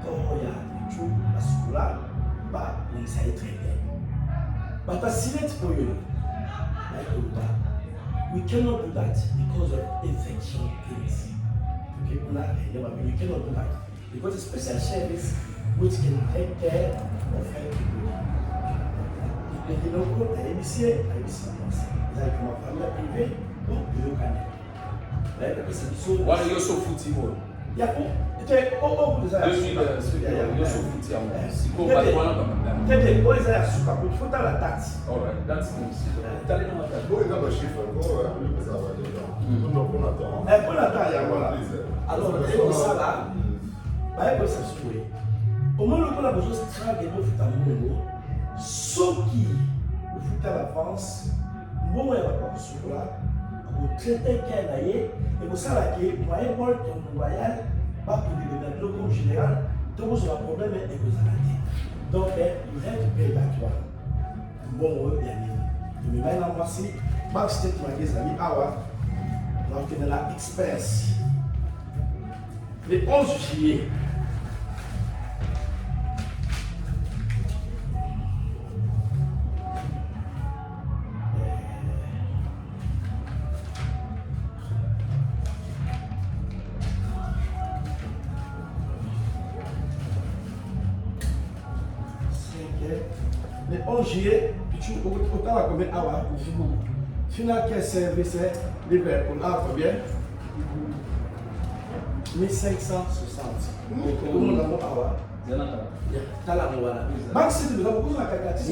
Quand il y a tout à ce là, on s'est traîné. But as silent for you, we cannot do that because of infection things. Okay, we cannot do that because a special service which can take care of health people. Et donc, à l'ABC, vous avez comme famille privée, donc vous avez Wala yoso futi mo. il y a quoi? Depuis yoso futi amo. Siko ba wana ba madame. Tete, quoi ils ont suka pour faut la taxe. Alright, that's good. Tali na madame. Bon, il y a un chiffre encore, le ça va déjà. Donc on attend. Pour la taxe, voilà. Alors, et ça là, bah ça se trouve. Au moment où on a besoin de faire des mots foot à Mongo, sauf qui le foot à l'avance, bon il va pas sur là, vous traitez qu'elle aille et vous savez que moyen pour le voyage, pas pour le développement en général, donc vous avez un problème et vous arrêtez. Donc you have to pay back one. Bon il y a mais maintenant voici, backstage les amis, donc on a la Express. Le 11 juillet. Le 11 juillet, tu autant la combien d'heures? Final qui est service, Liverpool, combien? 1560. Comment on a mon awa? Tala mwana. Maxi de la beaucoup la calculatrice.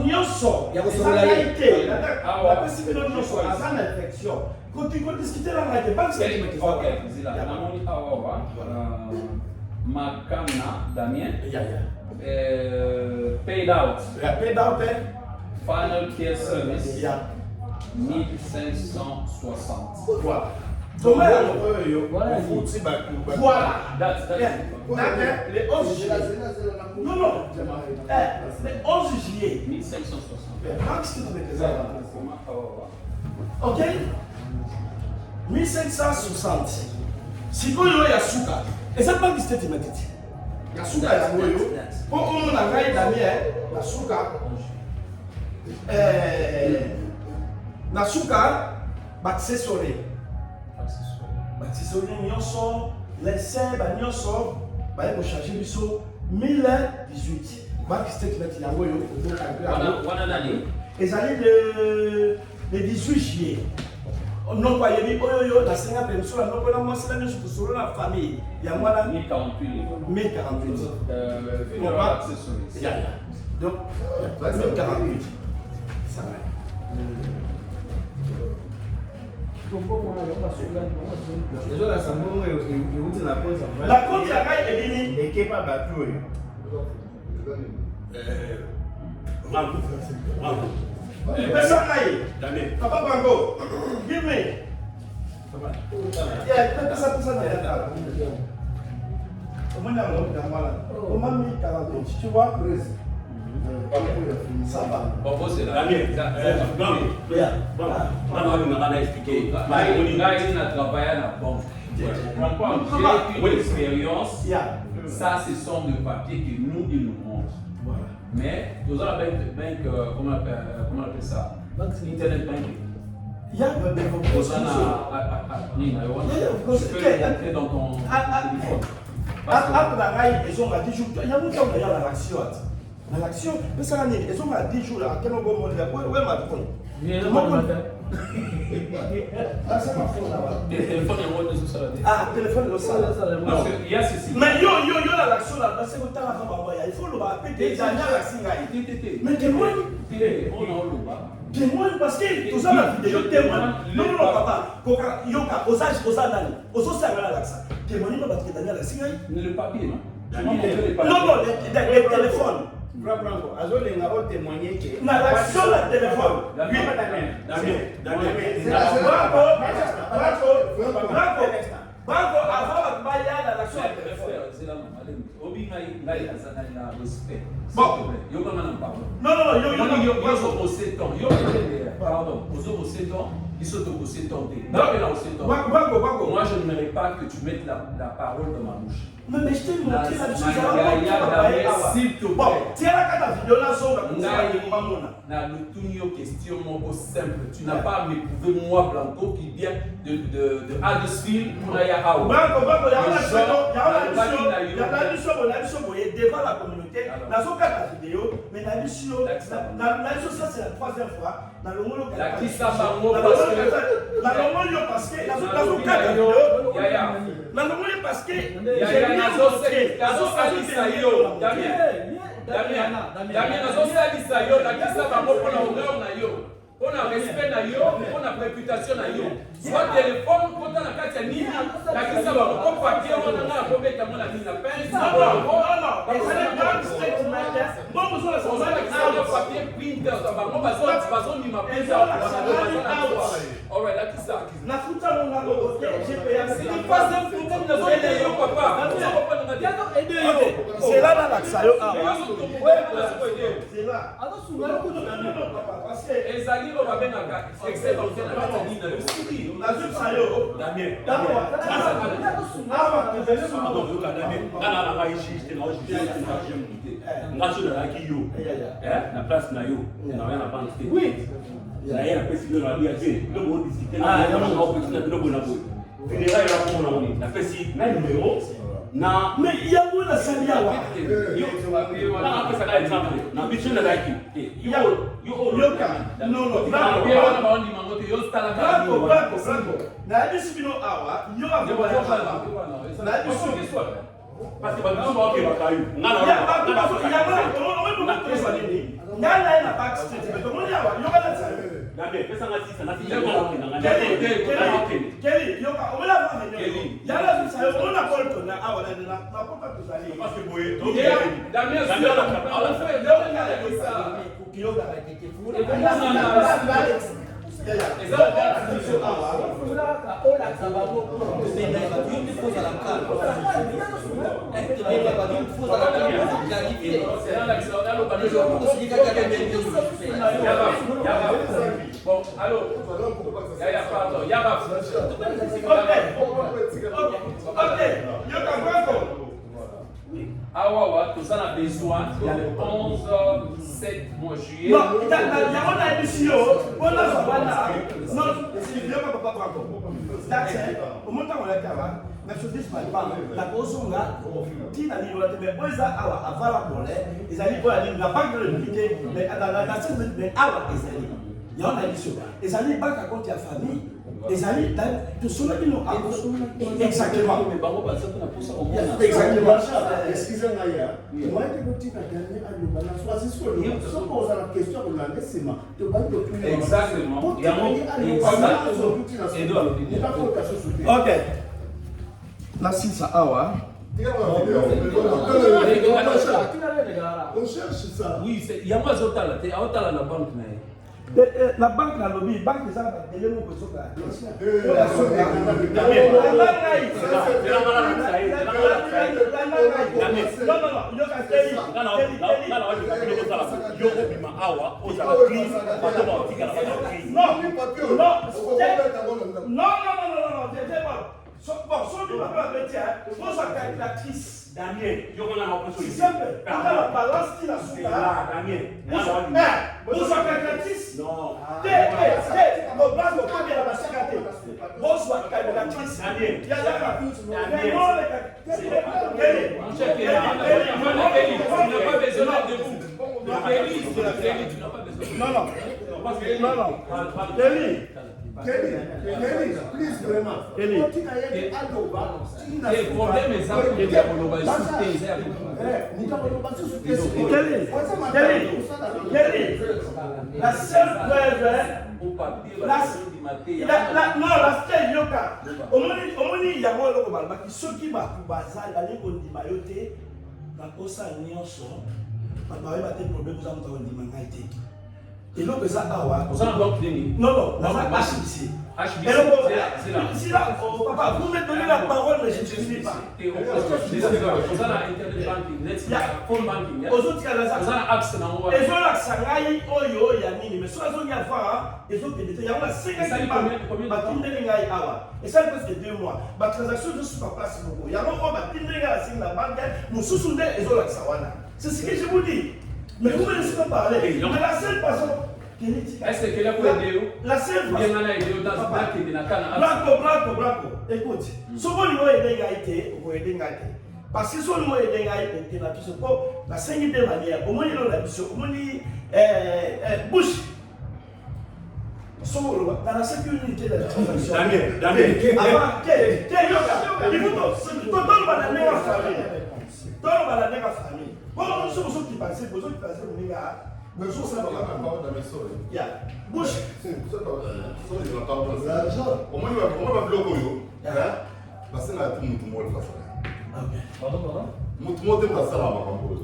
Nyoso. La qualité. La possibilité de nyoso. Azan infection. Quand tu discuter la règle, pas ce que tu me Ok, zila. Namoni awa Makana Damien. Paid out. Paid out. Final care service. 1560. Voilà. Voilà. That's Les 11 juillet. Non, non. Les 11 juillet. 1560. Ok? 1560. Si vous avez Yasuka, et ça pas que c'était ma tête. Yasuka est moyo. Pour on a gagné la mienne, Yasuka. Nasuka, accessoire. Accessoire, nyonso, les serres, nyonso, bah il faut changer du saut 1018. Back statement il y a moyo. Et ça allait le 18 juillet. Non pas il y a la Singapour sur la non pas la moi c'est la sur la famille. Il y a moi là 1048. 1048. Donc 1048. Ça va. La compte la caille est venue et qui est pas battu. Personne n'aille. Papa Bango, give me. Yeah, personne n'est là. Comment on a le mal? Comment 1048, tu vois? Ça va. Bon, c'est là. On a expliqué. Là, il a travaillé à la banque. J'ai une expérience. Ça, ce sont des papiers que nous, ils nous montrent. Mais, nous avons la banque, comment on appelle ça? Internet banking. Il y a un peu de tu peux l'entrer dans ton téléphone. Après la raille, ils ont 10 jours. Il y a beaucoup d'ailleurs dans l'action. Dans l'action, mais ça l'année, ils ont 10 jours. À quel moment on est là? Où est ma phone? Ah, c'est ma phone là-bas. Téléphone, il y a ça. Ah, téléphone, il y a ça. Il y a ceci. Mais yo, dans l'action là, c'est le temps à faire. Il faut le rappeler. Mais témoigne. Témoigne parce que tout ça la vidéo témoigne. Non, papa. Yoka, aux âges, aux années. Aux autres, ça va là. Témoigne parce que Daniel a signé. Le papier, non? Non, les téléphones. Franco, azolenga o témoigner que na l'action la téléphone. Oui, Bravo, avant de bailler dans l'action la téléphone. olobi ngai azana na respect. Bon. Yo kama na pardon. Non, Yo au 7 ans. Yo pardon. Au 7 ans, ils sont au 7 ans. Moi je n'aimerais pas que tu mettes la parole dans ma bouche. Mais je t'ai montré la s'il te plaît. Bon, tiens la carte à vidéo là, na lutunio question moko simple. Tu n'as pas à m'éprouver moi Blanco qui vient de Huddersfield pour aller à Hawaï. Blanco, il y a la mission devant la communauté. Dans son carte à vidéo, mais la mission, ça c'est la troisième fois. Dans le monde la qui ça va parce que dans son carte à vidéo, parce que Damien nazosalisa yo lakisa bango mpona honneur na yo mpona respect na yo mpona réputation na yo soit téléphone kota na kati ya nini lakisa bango po papier wana nga akobeta mona nini na pince papier printer bango bazonima alright lakisa pas un problème nazoyede yo papa c'est là dans l'accès ezali oyo babengaka excellence na kati ya nini na yosiki ngaso nazalaki yo na place na yo naya na banke te naye napesi yo nabia te biloko odiscute biloko na boye funérail elakoma na nini napesi na numero na mais yango nasali awa napesaka exemple na biso nazalaki nayebisi bino awa parce que babiso baokebaka yo ngai naye na backstreet tomoni awa yokanasa Kelly, yoka, omela va venir. Yala bisa yo, ona kolto na awa na papa tuzali. parce que boye Damien bon, allô, pardon, Awawa, tout ça a besoin. Il y a le 11, 7 mois juillet. Non, il y a une émission. On a ça. Non, c'est bien que papa prend. C'est au moment où on est là, mais je dis pas la cause là, qui a dit mais on les a avant la colère, ils allaient pour aller la banque de l'unité, mais la scène mais awa il y a une émission. Ils allaient banque à compte la famille. Les amis, tout cela qui nous a exactement. Exactement. Excusez-moi, moi, je suis dernier à nous choisir ce que nous posons la question pour la laisser. Exactement. Ok. La six awa. On cherche ça. Oui, il y a moi Zotala, la banque. La banque n'a lobby, banque ça va délai mon besoin là. Bon, son du papa avait dit, moi sa calculatrice. Damien, yo on a repris C'est simple. Quand la balance qui la soupe là. Damien. Vous sa calculatrice. Non. Mon bas au premier la sécurité. Bon soit calculatrice. Damien. Il y a là. Mais non Mon cher Kelly, tu n'as pas besoin de vous. Kelly, tu n'as pas besoin de non. Kelly, please, vraiment. Kelly. Le problème est ça que les Kelly, la seule preuve, la seule yoka. Omoni yango loko balbaki soki bakubaza ali kondima yo te na kosa nyonso babaye bate problème za mutako ndima ngai te. Et donc, ça, Vous avez encore fini. non, la HBC. HBC, c'est là. Si là, papa, vous me donnez la parole, mais je ne suis pas. Vous avez internet banking, net phone banking. Aux autres, il y a la Vous avez accès dans et zo la sangai oyo ya nini mais soit zo nya fa et zo que ya on a 50 ba tindeli ngai awa et ça presque 2 mois ba transaction je suis pas place beaucoup ya on ba tindeli ngai sing la banque mususu nde et zo la sawana c'est ce que je vous dis mais vous ne laissez pas parler mais la seule façon est-ce que quelqu'un peut aider la seule façon Blanco écoute souvent il va aider ngai te ou aider ngai te parce que si on a des gars qui ont été la cinquième de manière, au moins il a Bush. Dans la sécurité de la transaction. Damien. Avant, il faut tout le monde a famille. Tout le monde a la famille. Bon, nous sommes ceux qui passent, vous autres qui passent, vous gars. Mais je sais pas. Bush. L'argent. Au moins, on va bloquer. Parce que là, tout le monde face à Pardon. Muito bom tempo passar lá, Macambo.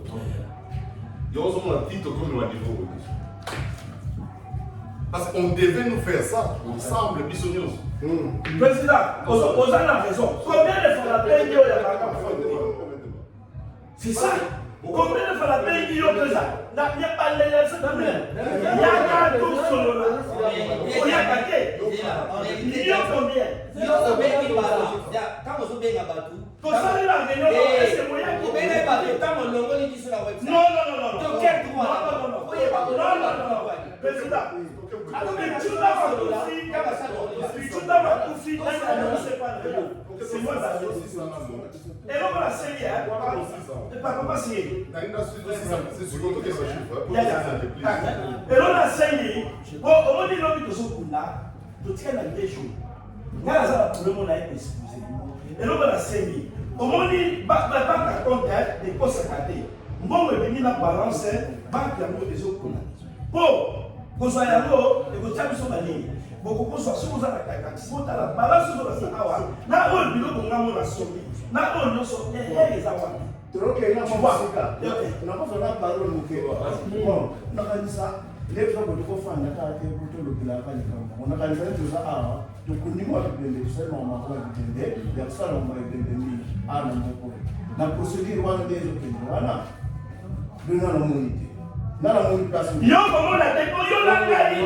E eu sou um título como um advogado. Parce qu'on devait nous faire ça ensemble, bisognos. Président, vous avez raison. Combien de fois la paix il y a c'est ça. Combien de fois la paix il y a président? Il n'y a pas l'élection de même. Il y a tout solo là. Il y a gagné. Il y a combien? Quand vous avez un bateau, non. Président. C'est moi ça. Et donc la série, papa c'est. Et donc la série, bon, on dit l'homme de ce coup-là, de tiens à des jours. Là, ça va pour le monde à être excusé. Et donc la série, on dit, banque à compte des postes à côté. Bon, on venir la balance, banque à des autres. Bon. Kozwa yango ekotia biso banini bokokozwa soki oza na kakati botala balance ozo na awa na oyo biloko ngamo na soki na oyo nyonso eza wapi toroke na mabasika unakosa na parole mukeba bon nakanisa leo kwa tukofanya kati kuto lokila kali kama unakanisa tuza awa tukunimwa kipende kusema mama kipende ya kusala mama kipende ni ana moko na procedure wana ndezo kende wana ndio na munite na munite place yo komo na te yo la ngani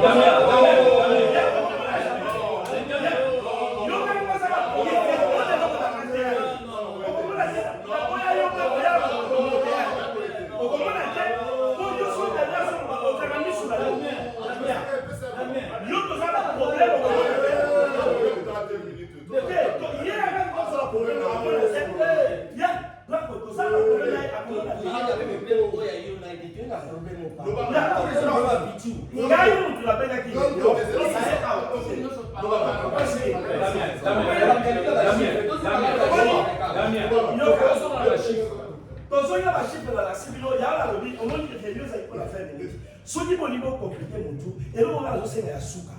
soki bolingo compliqué mutu eloko nga nazosenga ya suka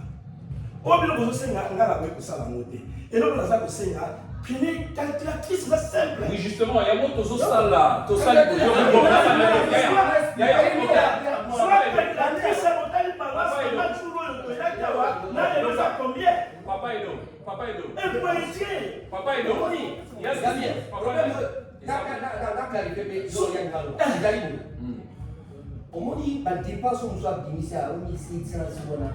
oyo biloko ozosenga nga nakoki kosala ngo te eloko naza kosenga pini calculatrice eza simple. Oui, justement, il y a beaucoup de choses là. Tout ça, il faut omoni badépense mosusu abimisa omiseitisanasi wana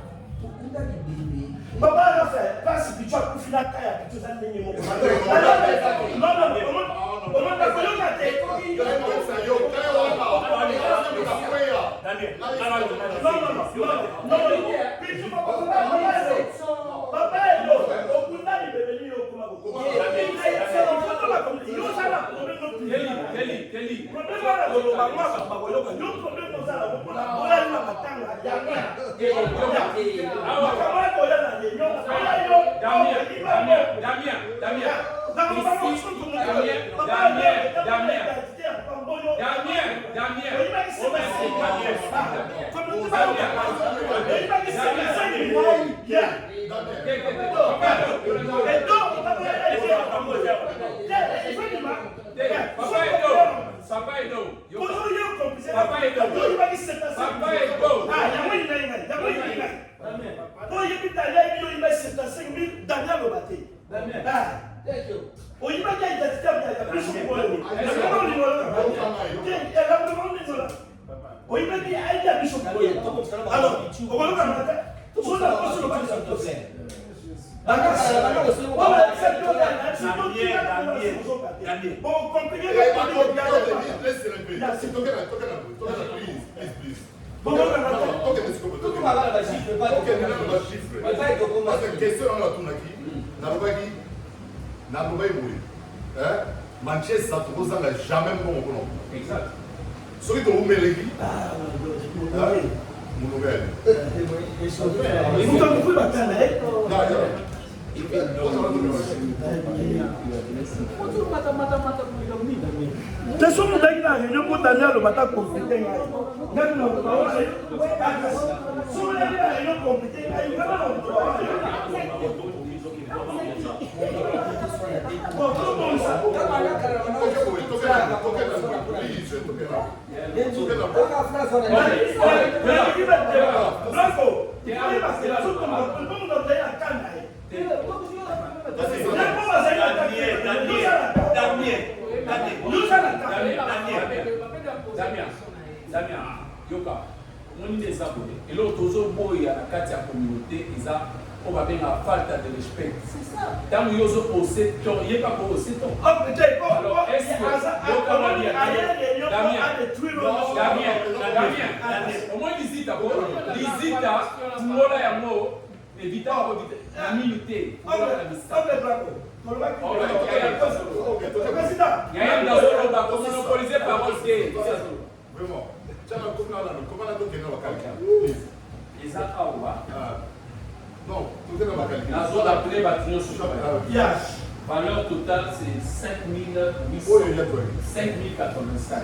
okundaki bibi baba afe place bitu akufi na kaya bitu eza ndenge moko omondakoyoka te baba elo okundani bebeli yo okoma Papa Manchester, tu n'as jamais bon. Exact. Celui que vous mettez, mon nouvel. Damien, Yoka, on est des abonnés. Et l'autre, il y a la communauté, on va bien la falta de respect. C'est ça. Tant que vous posez, il n'y a pas posé. Alors, est-ce que Damien, au moins, visite à vous. Visite à tout le monde à moi. Évitez la minute. Il y a un dans le monopoliser par Vraiment. Comment non, tout est dans ma qualité. La zone appelée bâtiment sur valeur totale, c'est 5085.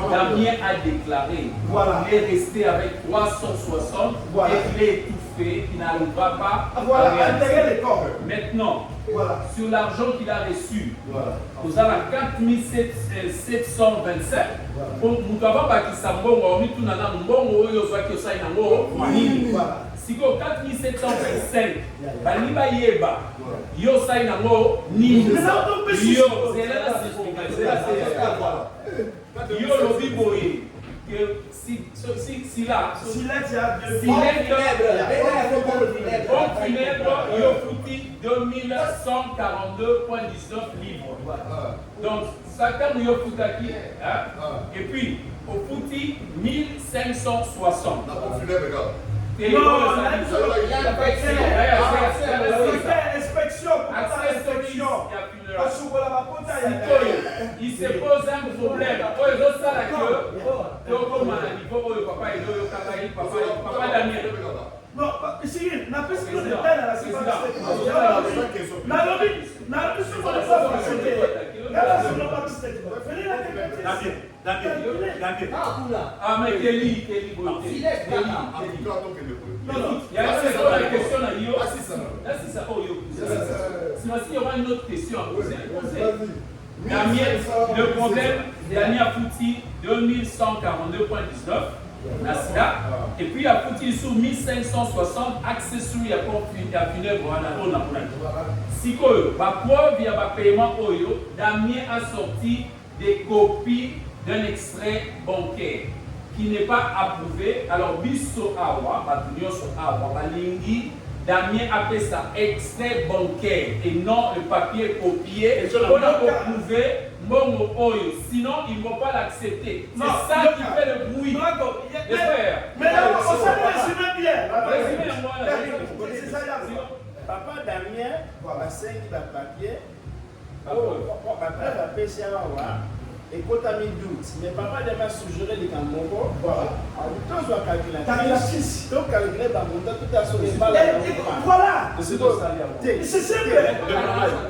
Damien a déclaré qu'il est resté avec 360 et qu'il est étouffé, il n'arrivera pas à réaliser. Maintenant, sur l'argent qu'il a reçu, vous avez 4727. Pour nous avons bâti ça, on tout dans le monde, si vous avez 4725, Baliba Yeba, yo sai nango ni yo lobi boye que si là yo fouti 2142,19 livres. Donc ça comme yo foutaki et puis au fouti 1560. Non, inspection. Il se pose un problème. Papa Damien. Non, si, n'a pas ce que je à la ah, mais Kelly, non, il y a une question à Yo. Là, c'est ça. Oh, Yo. Sinon, il y aura une autre question à poser. Damien, le problème, Damien a foutu 2142,19. Et puis, il a foutu sur 1560 accessoires à funèbre. Si ma preuve, il y a un paiement Oyo, Damien a sorti des copies d'un extrait bancaire qui n'est pas approuvé. Alors, Bisso Awa, Balingi, Damien appelle ça extrait bancaire et non le papier copié. On a approuvé Mongo Oyo. Sinon, ils ne vont pas l'accepter. C'est ça qui fait le bruit. Mais là, on s'en est bien. Papa Damien, va 5 papier. Papa va pêcher à et quand tu as mis doute, mais papa Damien a suggéré les Camerounais. Voilà. Alors, tu dois calculer. Tu dois calculer par mon temps, tout à son épaule. Voilà. C'est simple.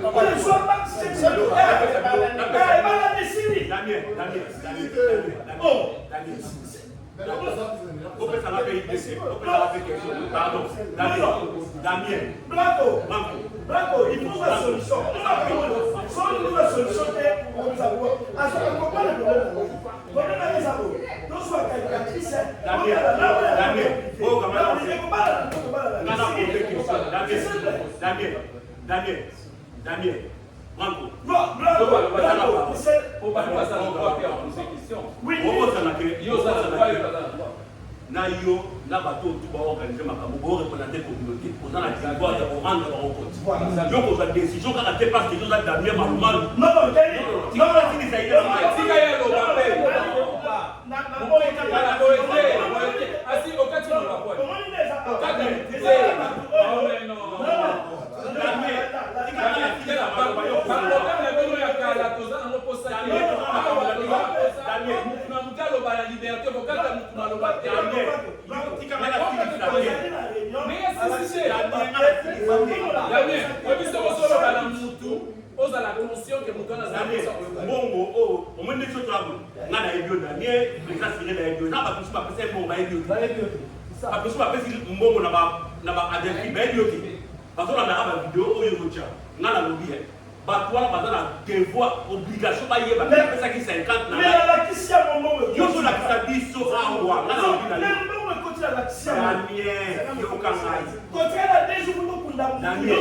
On ne soit pas c'est ça. Bravo, il faut la solution. Sans la solution, on va pas le Daniel, Franco. Non, Faut pas passer à l'endroit en posant des questions. oui, Na yo na bateau tout ba organiser makambo bo représenter communauté posant la victoire de rendre en compte. Yo ko za décision quand te passe que yo za Damien Malumalu. non, Tini ça ida ma. Tika ya lo bape. Asi okati no bapo. Okati mtise. obligation ba yeba pesa ki 50 na la kisia momo yo so la kisa biso rawa na na na côté la kisia Daniel yo kanga côté la déjà vous kunda Daniel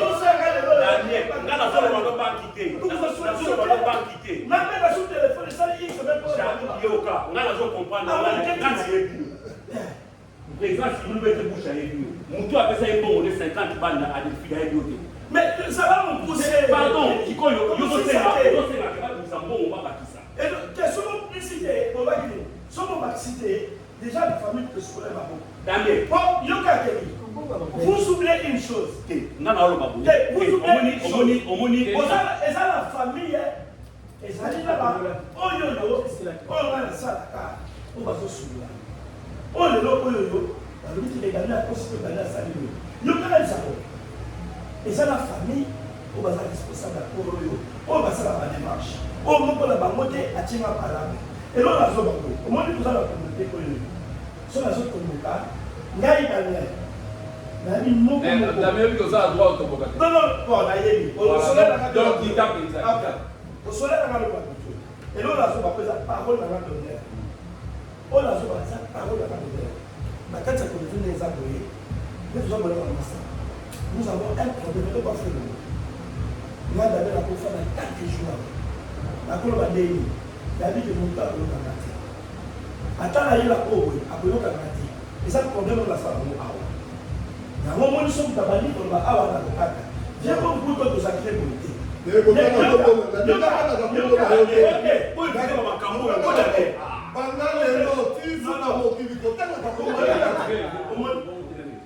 ngana so le ba quitter so le ba quitter na même sur téléphone ça il se met pas yo ka ngana so comprendre ngana yebi président si vous mettez bouche à yebi mutu apesa yebo de 50 balles à des filles à yebi. Mais ça va me pousser. Pardon, qui connaît et que ce mot publicité, on va dire, ce mot publicité, déjà la famille peut se connaître beaucoup. Daniel. Bon, Yoka Kelly, vous oubliez une chose. Non, non, non, vous oubliez une chose. Omoni, et ça la famille, et ça dit là-bas, oh yo yo, oh là ça la carte, on va se souvenir. Oh yo yo, la limite de gagner la possibilité de gagner la salut. Yoka ça. Et ça la famille, on va être responsable pour eux. On va faire la démarche. On va faire la banque à Tima Palam. Et là, on a besoin de au moins nous allons la communauté pour eux. Sur la zone communautaire, Ngaï Daniel. Daniel, que ça a droit au Toboka. Non, non, bon, Naïe. Donc, il tape les au soleil, on a le bateau. Et là, on a besoin de la parole dans la donner. On a besoin de la parole dans la donner. Mais quand ça continue les abonnés, nous avons besoin de ça. Nous avons un problème de faire le monde. Nous avons la conférence dans 4 jours. La colonne de l'année, la vie de mon temps de l'année. Attends, il y a la pauvre, après l'année. Et ça, le problème de la famille. Il y a un moment où nous sommes tabani pour la awa dans le cadre. Viens comme vous de sacré bonité.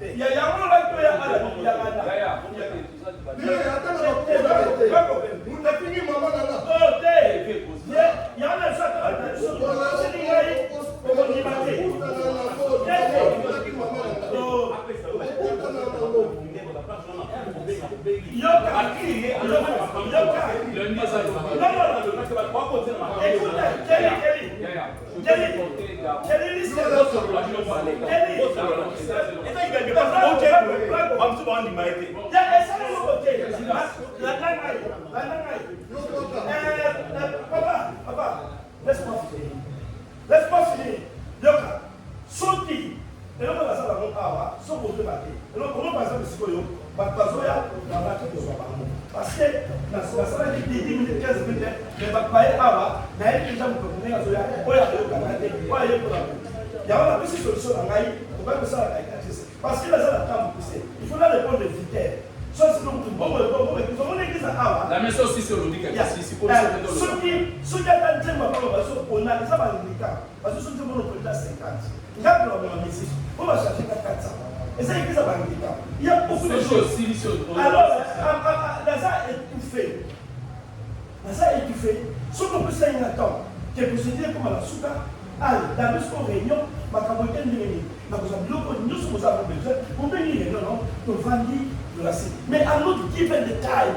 Il y a un moment là que il y a Papa, laisse-moi finir. Yoka, sorti. Et là, on va faire la montre à son côté battu. Et là, comment passer le psychologue? Parce que la salle qui dit 10 minutes, 15 minutes, mais pas à il y a une petite solution parce que la salle a poussé. Il faut la répondre de vitesse. Soit sinon, on est église à la maison aussi sur le dit que si pour ceux qui attendent on a des américains parce que ceux qui vont nous prendre 50. Il y a un message. On va chercher 400. Et c'est l'église américaine. Il y a beaucoup de choses. Alors, la salle est étouffée. La salle est étouffée. Ce qu'on peut faire, il y a un temps. Que vous dire comme à la souka. Dans notre réunion, ma cabotin de l'ennemi. Nous sommes besoin. Vous venez, non, nous vendons de la cité. Mais à notre given the time.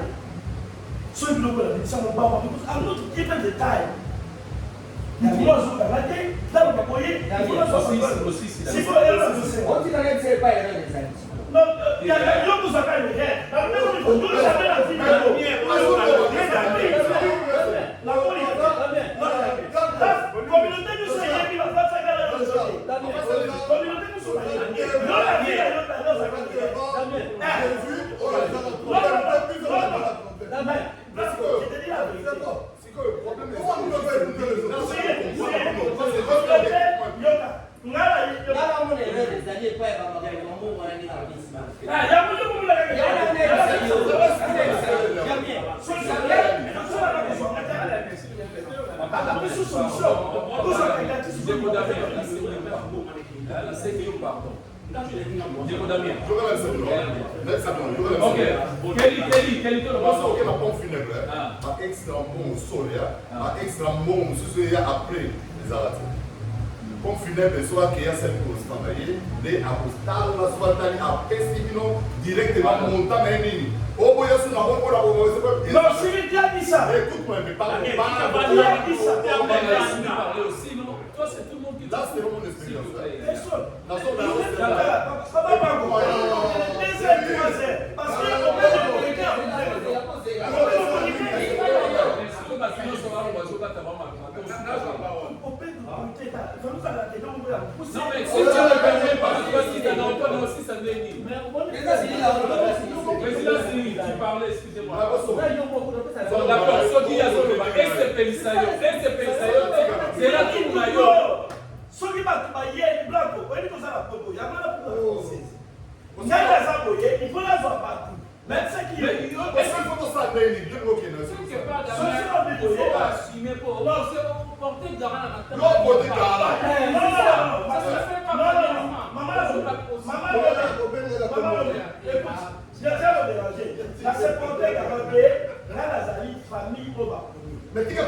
Ceux qui l'ont dit, ça ne va pas. À notre given the time. Il faut nous arrêter. Là, on va voyer. Il faut nous aussi. Si vous avez un dossier. On dit que c'est pas erreur des amis. Non, il y a un homme qui s'appelle le gars. Nous jamais la vie. La communauté nous sommes qui va faire ça. La communauté nous sommes non, la vie est Comme funèbre, soit qu'il y a celle qui est travaillée, les apostales, soit d'aller à Pessimino, directement montant à Nini. Oh, boy, c'est une bonne chose. Non, c'est bien dit ça. Écoute-moi, mais pas Toi, c'est tout le monde qui là, c'est mon expérience. Non, mais si tu ne le permets pas, toi, si tu as encore aussi, ça devient. Président Siri, tu parlais, excusez-moi. D'accord, ce qui a c'est là tout le monde. Ce qui va te bailler, blanco, il faut la photo, il y a pas la photo. Il y a des abonnés, il faut la voir partout. Même ceux qui. Est-ce qu'il faut ça Nini? Dieu nous connaît. Mais qui a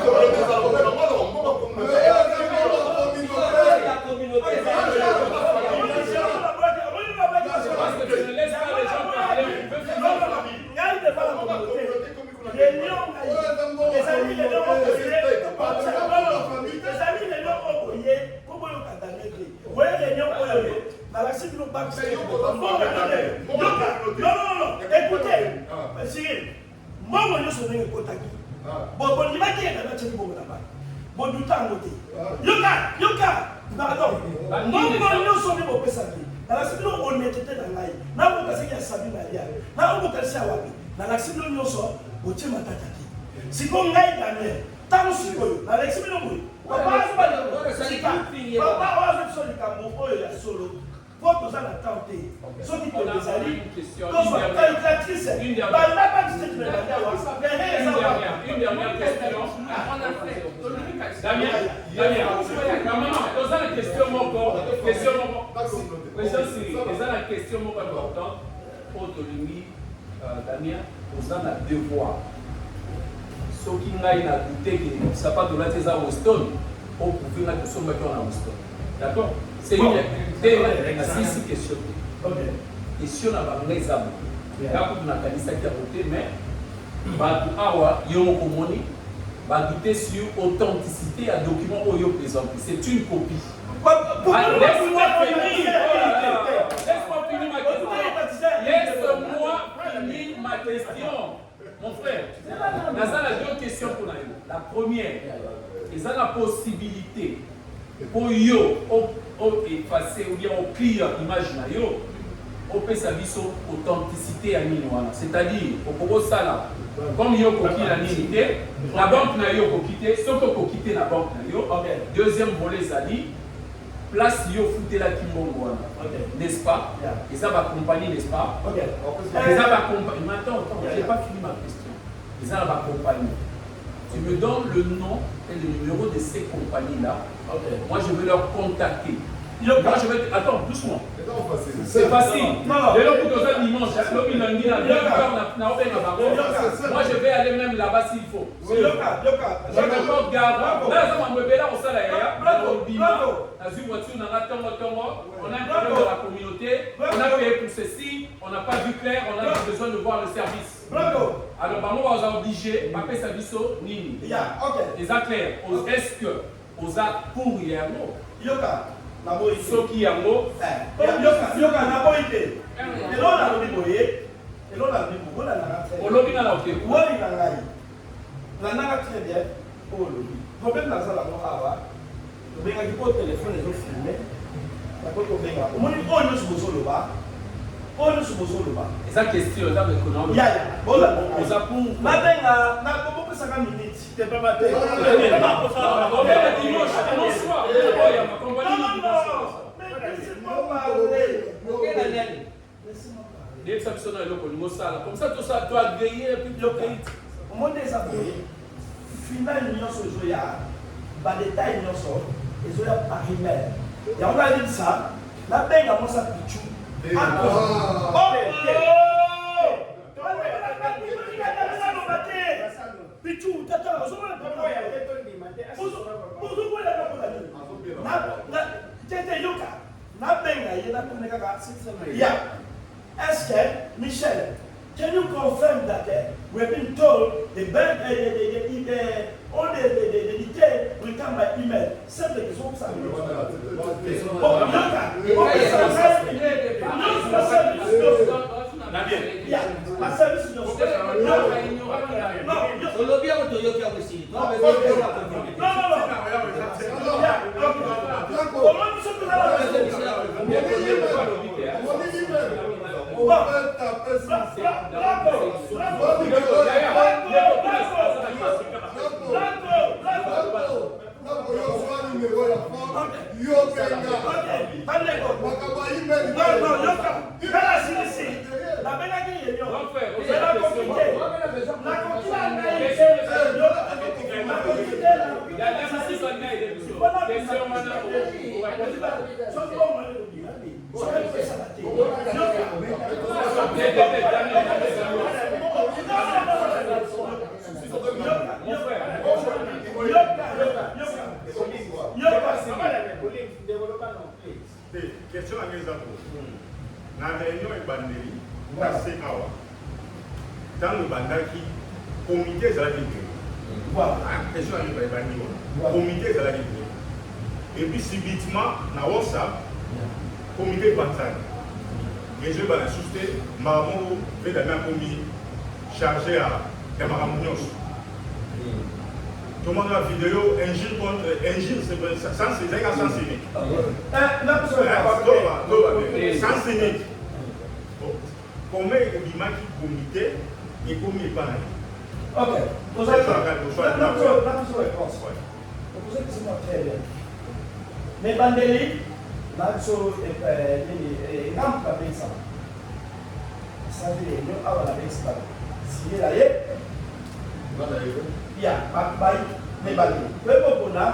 Damien, vous avez un devoir. Ce qui n'a pas douté que ça pas de la thèse à Boston, on pouvait la question de Boston. D'accord? C'est une six questions. Question à les âmes. Là, vous n'avez pas dit ça qui a voté, mais Awa, Yomo Komoni, va douter sur authenticité à document où il présente. C'est une copie. Laisse-moi finir. Laisse-moi finir ma question. Laisse-moi finir ma question. Mon frère, nous avons deux questions pour nous. La première, ils ont la possibilité pour yo effacer ou bien au client imaginaire au peut service authenticité à Ninoana. C'est-à-dire, au Kogo Sala, comme yo coquille la nité, la banque n'a yo coquité, sauf que quitter la banque n'a yo. Deuxième volet, Zali, place yo fouté la Kimbongo, n'est-ce pas? Et ça va accompagner, n'est-ce pas? Et ça va accompagner. Mais attends, je n'ai pas fini ma question. Et ça va accompagner. Tu me donnes le nom et le numéro de ces compagnies-là. Moi, je vais leur contacter. Moi, je vais. Attends, doucement. C'est facile. Dès lors que tu as dimanche, moi, je vais aller même là-bas s'il faut. Je me porte garde. Là, on me met là au salaire. On a un problème de la communauté. On a payé pour ceci. On n'a pas vu clair. On a besoin de voir le service. Alors, on va obliger. On va faire service au Nini. Les clairs. Est-ce que on a pour hier? Soki yango yoka na boite elona lobi boye elona lobi boye na olobi na loke woli na ngai na nanga très bien o lobi problème na sala mo awa to benga ki po téléphone zo filmer na ko to benga o moni o nyo so loba oyo nyonso bozoloba eza question eza économique yaya bola oza pour nabenga nakobopesaka minute te pema te yebisa biso na eloko olingi osala comme ça toagreye epuis omoni eza boye finale nyonso ezoya badetail nyonso ezoya parimere yango nayebisa nabenga mosa pichu pichu tata ozomona tete yoka nabenga ye natone kaka ya est-ce que Michel, can you confirm that we've been told the bank, all the details will come by email? Simply, it's all something. Question à mes amis. Dans la réunion avec Bandeli, passé awa. Dans le bandaki, comité de la vie. Voilà, question à mes Bandeli. Comité de la vie. Et puis subitement, dans WhatsApp, comité de Banzani. Les jeux dans la société, Maman fait la même comité chargé à Maramounos. Tout le monde a la vidéo, Injil contre Injil, c'est un sens unique. Sens unique. Comment est-ce qu'il y a un comité et comment il y a un ok, vous avez la réponse. Vous êtes très bien. Mais Bandeli, Nacho et Nampa Bensa. Ça veut dire que nous avons la Bensa. Si il y a ya bayi ne bali pe popona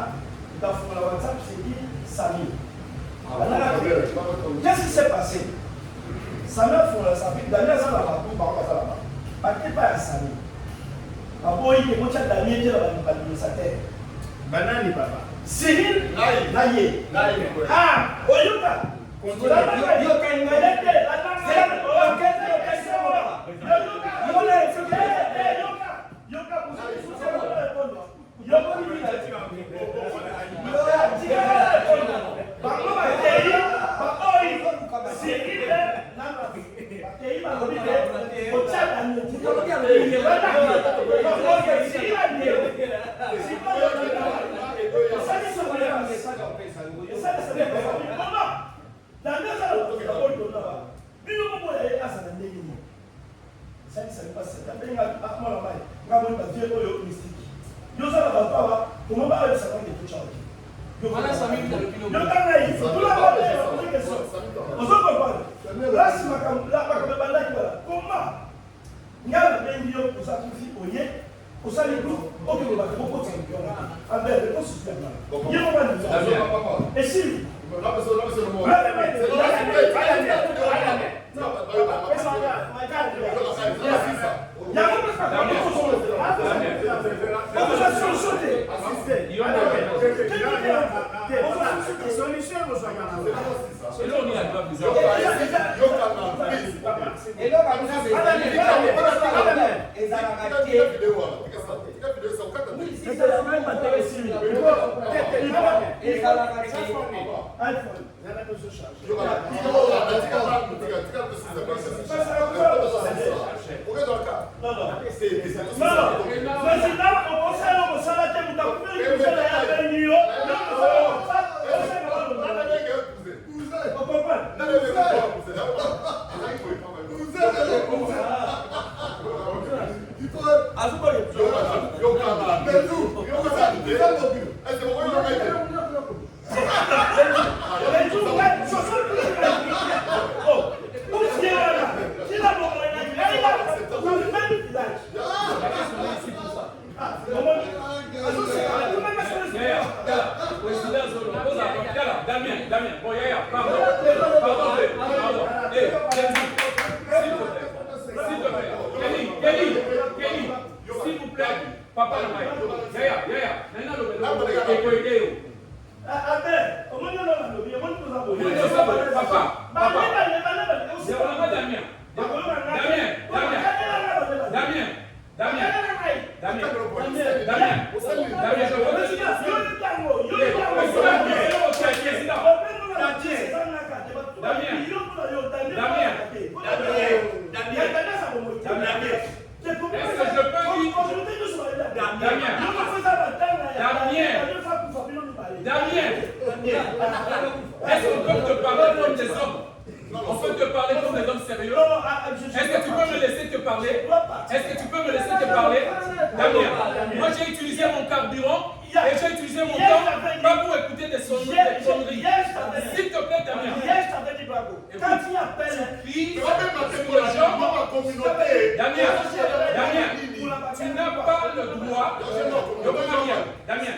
tafuna WhatsApp c'est dit Samy. Qu'est-ce qui s'est passé? Samy a fait ça fait Daniel ça va pas ça là. Pas pas Samy. Aboyi ke mocha Daniel je la ba sa terre. Banani papa. Cyril naye. Ah, oyuka. Yoka ngayete la Damien, bon, Yaya, pardon. S'il te plaît. Kelly, s'il vous plaît, papa, Yaya, est-ce qu'on peut te parler comme des hommes? On peut te parler comme des hommes sérieux? Est-ce que tu peux me laisser te parler? Damien, moi j'ai utilisé mon carburant et j'ai utilisé mon temps pas pour écouter des sonneries. S'il te plaît, Damien. Quand tu appelles, Damien, tu n'as pas le droit. Damien,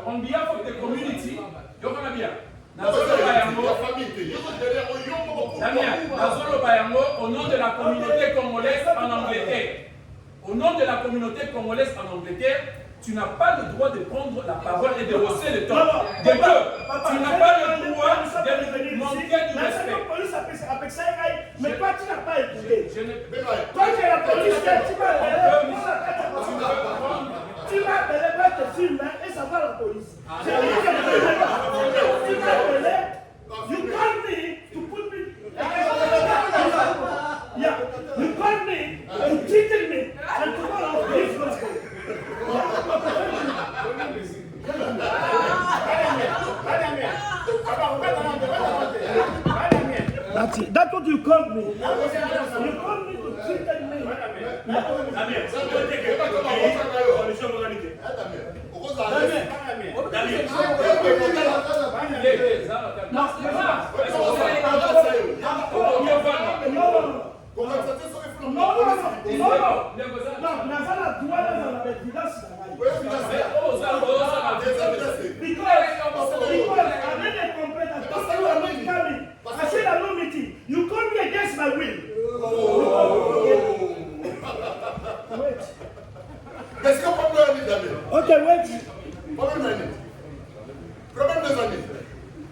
on behalf of the community, Damien, au nom de la communauté congolaise en Angleterre. Au nom de la communauté congolaise en Angleterre, tu n'as pas le droit de prendre la parole et de hausser le ton. De deux, tu n'as pas le droit de manquer du respect. Mais toi, tu n'as pas écouté. Toi, tu es la police, tu m'as appelé pour te filmer et ça va la police. Tu m'as appelé, you call me to put me. Yeah, you call me to cheat me and tomorrow I'll give you. That's it. That's what you called me. You called me to cheat me. You called me against my will. Wait. Okay, wait.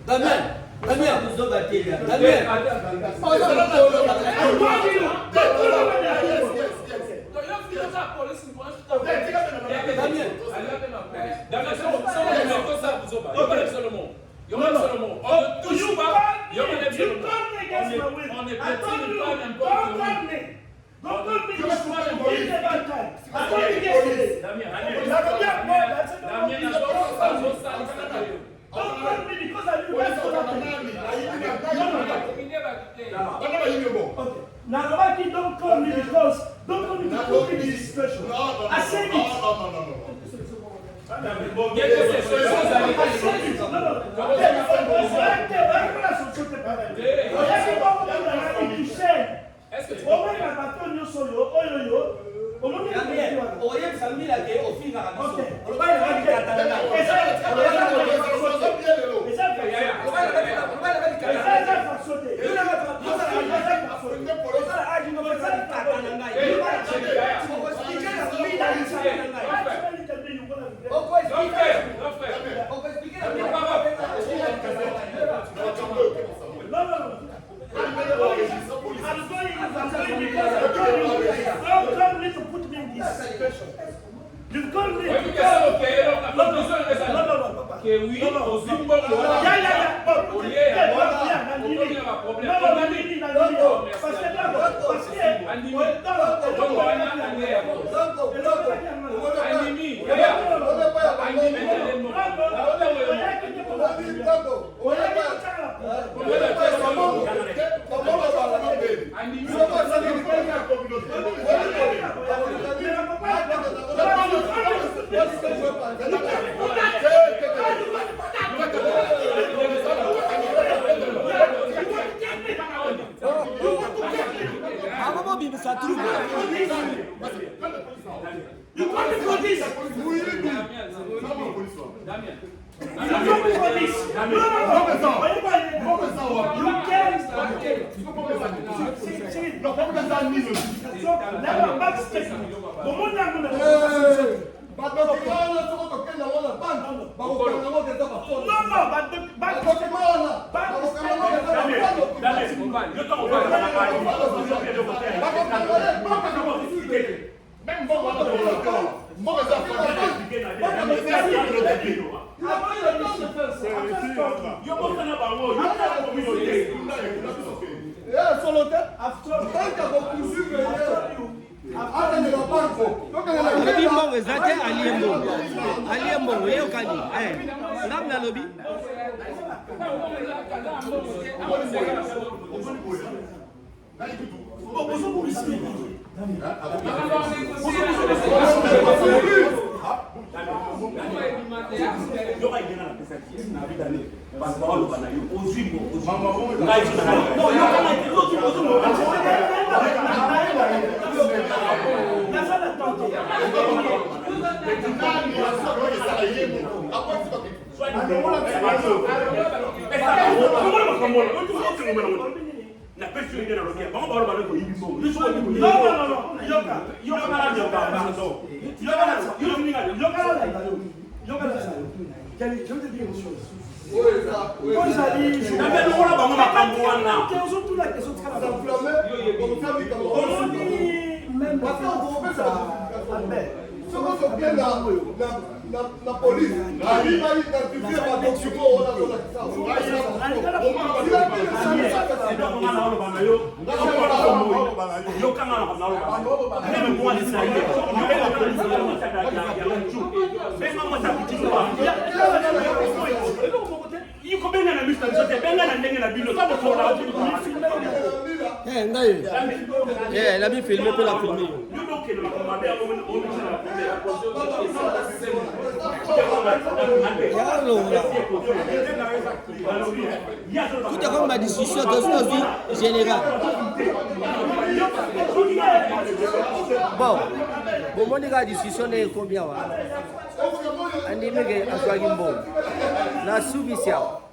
Damien, vous êtes battu. Damien, Now, nobody don't call me because don't call me to put me in this situation. I said it. You've called me. La police arrive à identifier par document elle a bien filmé pour la filmer. Tout est comme ma discussion dans une vie générale. Bon, moi, la discussion est combien? On dit que la subissance.